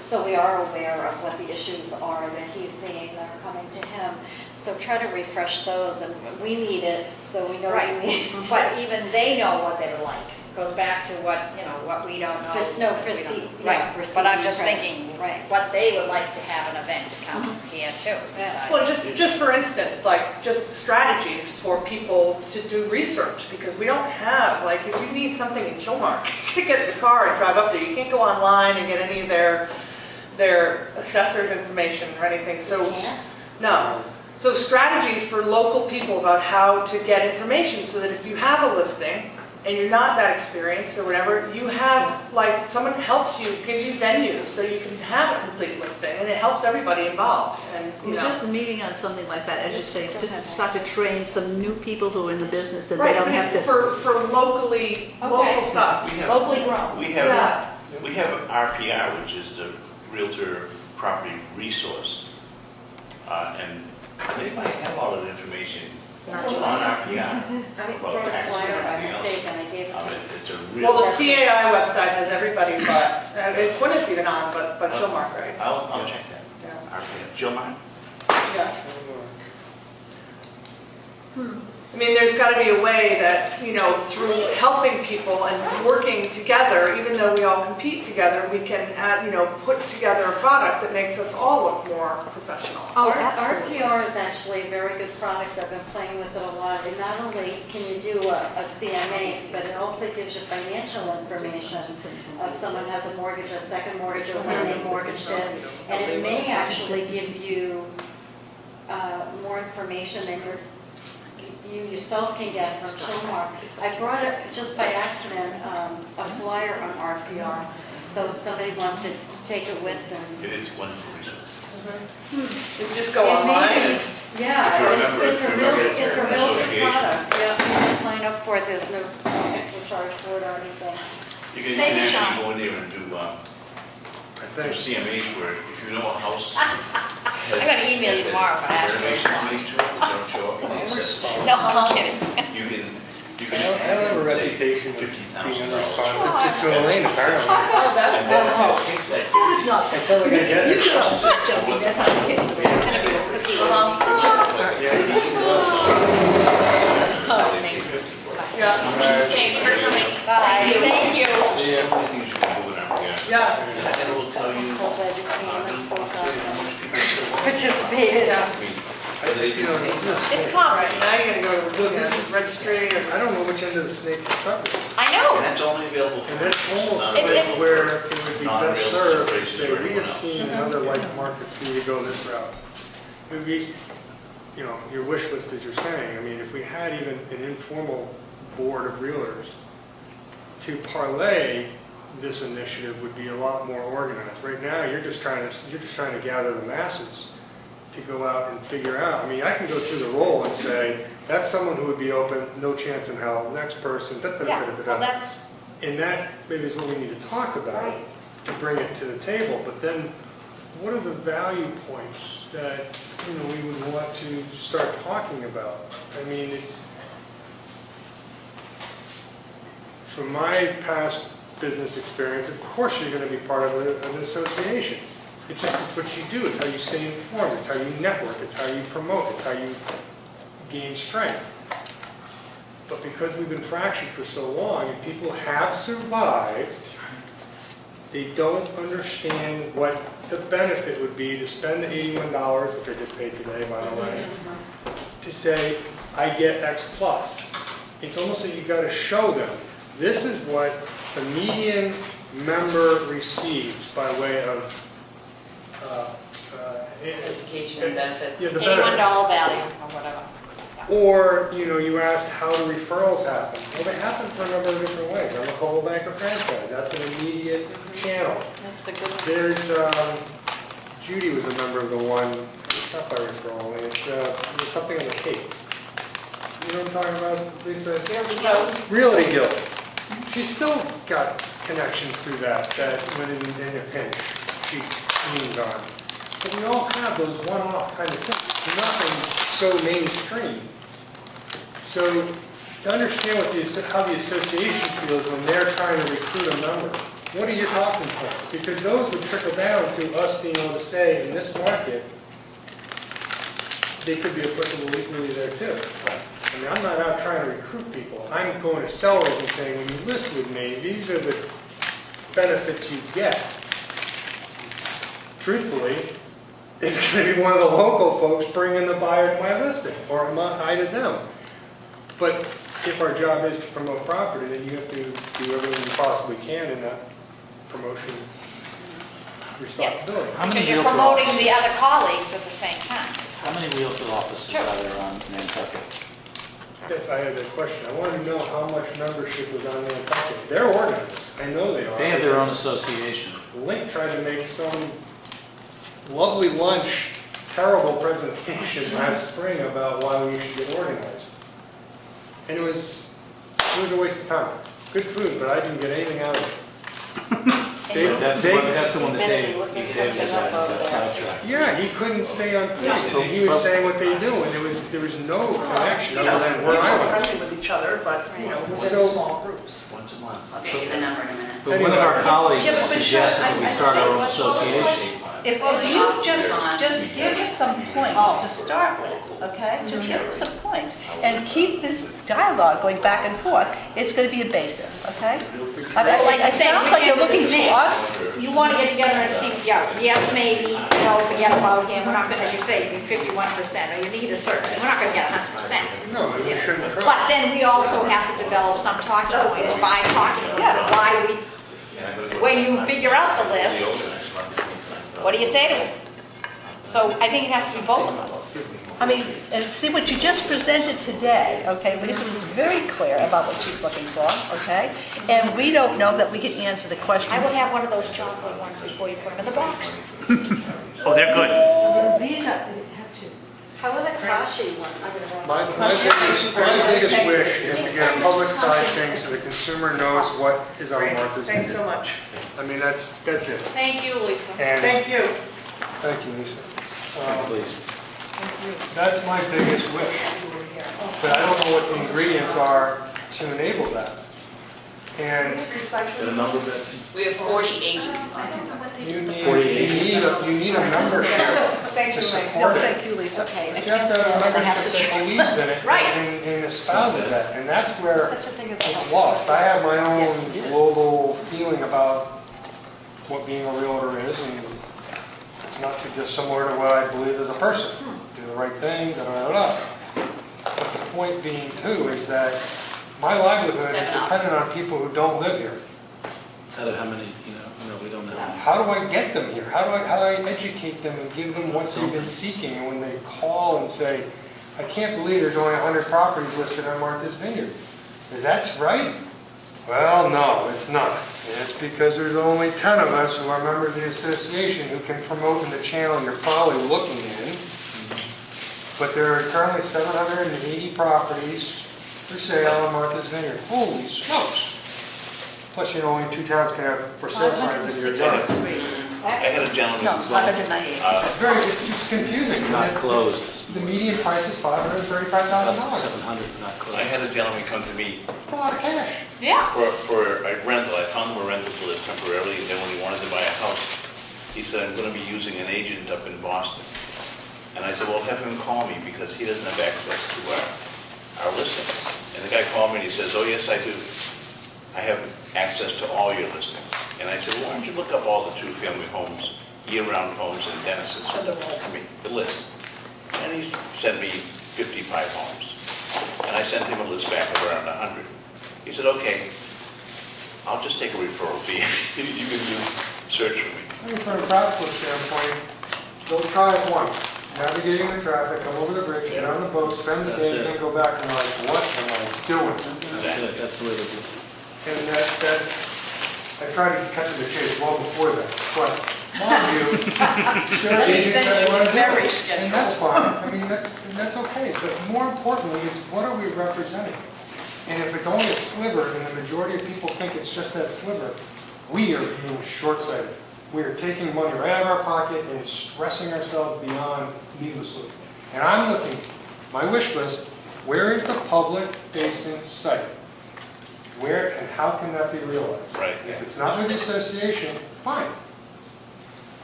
so we are aware of what the issues are that he's seeing that are coming to him. So try to refresh those, and we need it, so we know Right. we need. But even they know what they're like. Goes back to what, what we don't know. For We don't- C- yeah, Right, for but I'm CE just credits. thinking, Right. what they would like to have an event come here too. Yeah. Well, just for instance, like, just strategies for people to do research, because we don't have, like, if you need something in Chilmark, you can't get in the car and drive up there. You can't go online and get any of their assessor's information or anything, so, Yeah. no. So strategies for local people about how to get information, so that if you have a listing, and you're not that experienced or whatever, you have, like, someone helps you, gives you venues, so you can have a complete listing, and it helps everybody involved, and, We're just meeting on something like that, as you say, just to start to train some new people who are in the business, that they Right, don't have to. for local stuff. We have- Locally grown. We Yeah. have RPR, which is the Realtor Property Resource. And they might have all of the information on RPR. I brought a flyer by mistake and I gave it to you. It's a real. Well, the CAI website has everybody but, Quinn is even on, but Chilmark, right? I'll check that. Yeah. RPR. Joe Martin? Yeah. I mean, there's got to be a way that, through helping people and working together, even though we all compete together, we can, put together a product that makes us all look more professional. Oh, Our PR is actually a very good product. I've been playing with it a lot. And not only can you do a CMA, but it also gives you financial information of someone has a mortgage, a second mortgage, or when they mortgaged it. And it may actually give you more information than you yourself can get from Chilmark. I brought it just by accident, a flyer on RPR. So if somebody wants to take it with them. It is wonderful resource. You can just go It may online be- and Yeah, If you remember, it's a if you real, remember it's a the real good association. product. Yeah, you can sign up for it, there's no extra charge for it or anything. You can Maybe actually Sean. go in there and do CMAs where if you know a house. I'm gonna email you tomorrow if I ask you. Renovation money to it, don't show up. No, I'm kidding. You can. I don't have a reputation of being $50,000. unresponsive, just to Elaine apparently. oh, that's And then wonderful. it takes that. It was not. I felt like I get You it. could also start joking, that's how the kids. It's gonna be a cookie. Yeah, Thank you for coming. Bye. Thank you. See, everything you can do in RPR. yeah. And it will tell you. Full education, full How much people show up. participated. I mean, they do. It's All common. right, now you're gonna go to the registry or. I don't know which end of the snake to start with. I And know. that's only available. And that's almost It- like where it would be Not best real served to places say, where we anyone have else. seen in other like markets for you to go this route. Maybe, your wish list, as you're saying, I mean, if we had even an informal board of realtors to parlay this initiative would be a lot more organized. Right now, you're just trying to gather the masses to go out and figure out. I mean, I can go through the roll and say, that's someone who would be open, no chance in hell, next person, da, da, da, Yeah, da, da, well, da. that's, And that maybe is what we need to talk about to bring it to the table. But then, what are the value points that, we would want to start talking about? I mean, from my past business experience, of course you're going to be part of an association. It's just what you do, it's how you stay informed, it's how you network, it's how you promote, it's how you gain strength. But because we've been fractured for so long and people have survived, they don't understand what the benefit would be to spend the $81, which I did pay today, by the way, to say, I get X plus. It's almost like you got to show them, this is what the median member receives by way of Education and benefits. Yeah, the $81 benefits. value or whatever. Or, you asked how do referrals happen? Well, they happen for a number of different ways. On the Coldwell Banker franchise, that's an immediate channel. That's a good one. There's, Judy was a member of the one, it's not by referral, there's something on the Cape. You know what I'm talking about, Lisa? Realty Guild. She's still got connections through that when in a pinch, she leans on. But we all have those one-off kind of things, nothing so mainstream. So to understand how the association feels when they're trying to recruit a member, what are you talking points? Because those would trickle down to us being able to say, in this market, they could be applicable equally there too. I mean, I'm not out trying to recruit people. I'm going to sellers and saying, when you list with me, these are the benefits you get. Truthfully, it's going to be one of the local folks bringing the buyer to my listing, or I to them. But if our job is to promote property, then you have to do everything you possibly can in that promotion responsibility. How many Because you're realtor promoting offices? the other colleagues at the same time. How many realtor offices Sure. are there on Nantucket? If I had a question, I wanted to know how much membership was on Nantucket. They're organized. I know they are. They have their own association. Link tried to make some lovely lunch, terrible presentation last spring about why we should get organized. And it was a waste of time. Good food, but I didn't get anything out of it. That's the one that Betsy, Dave, look at Dave something got up over that there. sidetrack. Yeah, he couldn't stay on point. And he was saying what they do, and there was no connection other than where I was. Friendly with each other, but, within So- small groups. Once a month. I'll get you the number in a minute. But one of our colleagues Yeah, but suggested that we start our own I think- association. If you just give us some points to start with, okay? Just give us some points and keep this dialogue going back and forth. It's going to be a basis, okay? Well, like I It said, sounds we like you're can't looking to dismiss. us. You want to get together and see, yeah, yes, maybe, no, forget about him, we're not going to, as you say, you need 51%, or you need a certain, we're not going to get 100%. No, we shouldn't try. But then we also have to develop some talking points by talking about why we, when you figure out the list, what do you say to them? So I think it has to be both of us. I mean, and see what you just presented today, okay? Lisa was very clear about what she's looking for, okay? And we don't know that we can answer the questions. I would have one of those chocolate ones before you put them in the box. Oh, they're good. These are, How are the Kashi ones? My biggest wish is to get a public side thing so the consumer knows what is on Martha's Thanks so Vineyard. much. I mean, that's it. Thank you, Lisa. And Thank you. thank you, Lisa. Thanks, Lisa. That's my biggest wish. But I don't know what the ingredients are to enable that. And Got a number, Betsy? We have 40 agents on it. you need a membership to support it. thank you, Lisa. Okay, I But you have can't to have say a that I have membership to. that believes in it Right. and espouses that. And that's where Such a thing as a it's health. lost. I have my own global feeling about what being a realtor is, and it's not too dissimilar to what I believe as a person. Do the right thing, da-da-da-da. But the point being too is that my livelihood is dependent on people who don't live here. Out of how many, we don't know. How do I get them here? How do I educate them and give them what they've been seeking? And when they call and say, I can't believe there's only 100 properties listed on Martha's Vineyard. Is that right? Well, no, it's not. It's because there's only 10 of us who are members of the association who can promote in the channel you're probably looking in. But there are currently 780 properties for sale on Martha's Vineyard. Holy smokes! Plus, only 2 towns can have for sale signs in your yard. I had a gentleman. No, 598. It's just confusing. It's not closed. The median price is That's $535,000. 700, not closed. I had a gentleman come to me It's a lot of cash. Yeah. for a rental. I found him a rental to live temporarily, and then when he wanted to buy a house, he said, I'm going to be using an agent up in Boston. And I said, well, have him call me because he doesn't have access to our listings. And the guy called me and he says, oh, yes, I do. I have access to all your listings. And I said, well, why don't you look up all the two-family homes, year-round homes in Denison, send them all to me, the list. And he sent me 55 homes. And I sent him a list back of around 100. He said, okay, I'll just take a referral fee. You can do search for me. I mean, from a practical standpoint, go try it once, navigating the traffic, come over the bridge, get on the boat, spend the That's day, it. then go back and like, what am I doing? That's it, that's the way to do it. And that, I tried to cut to the chase well before that, but mind you, there are He agents said that you want were to do very it. scheduled. And that's fine, I mean, that's okay, but more importantly, it's what are we representing? And if it's only a sliver, and the majority of people think it's just that sliver, we are being short-sighted. We are taking money right out of our pocket and stressing ourselves beyond needlessly. And I'm looking, my wish list, where is the public-facing site? Where and how can that be realized? Right. If it's not with the association, fine.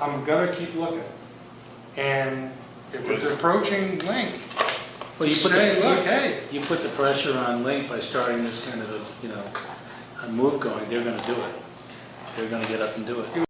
I'm gonna keep looking. And if it's approaching Link, Well, you put say, the- look, hey, You put the pressure on Link by starting this kind of a, a move going, they're gonna do it. They're gonna get up and do it.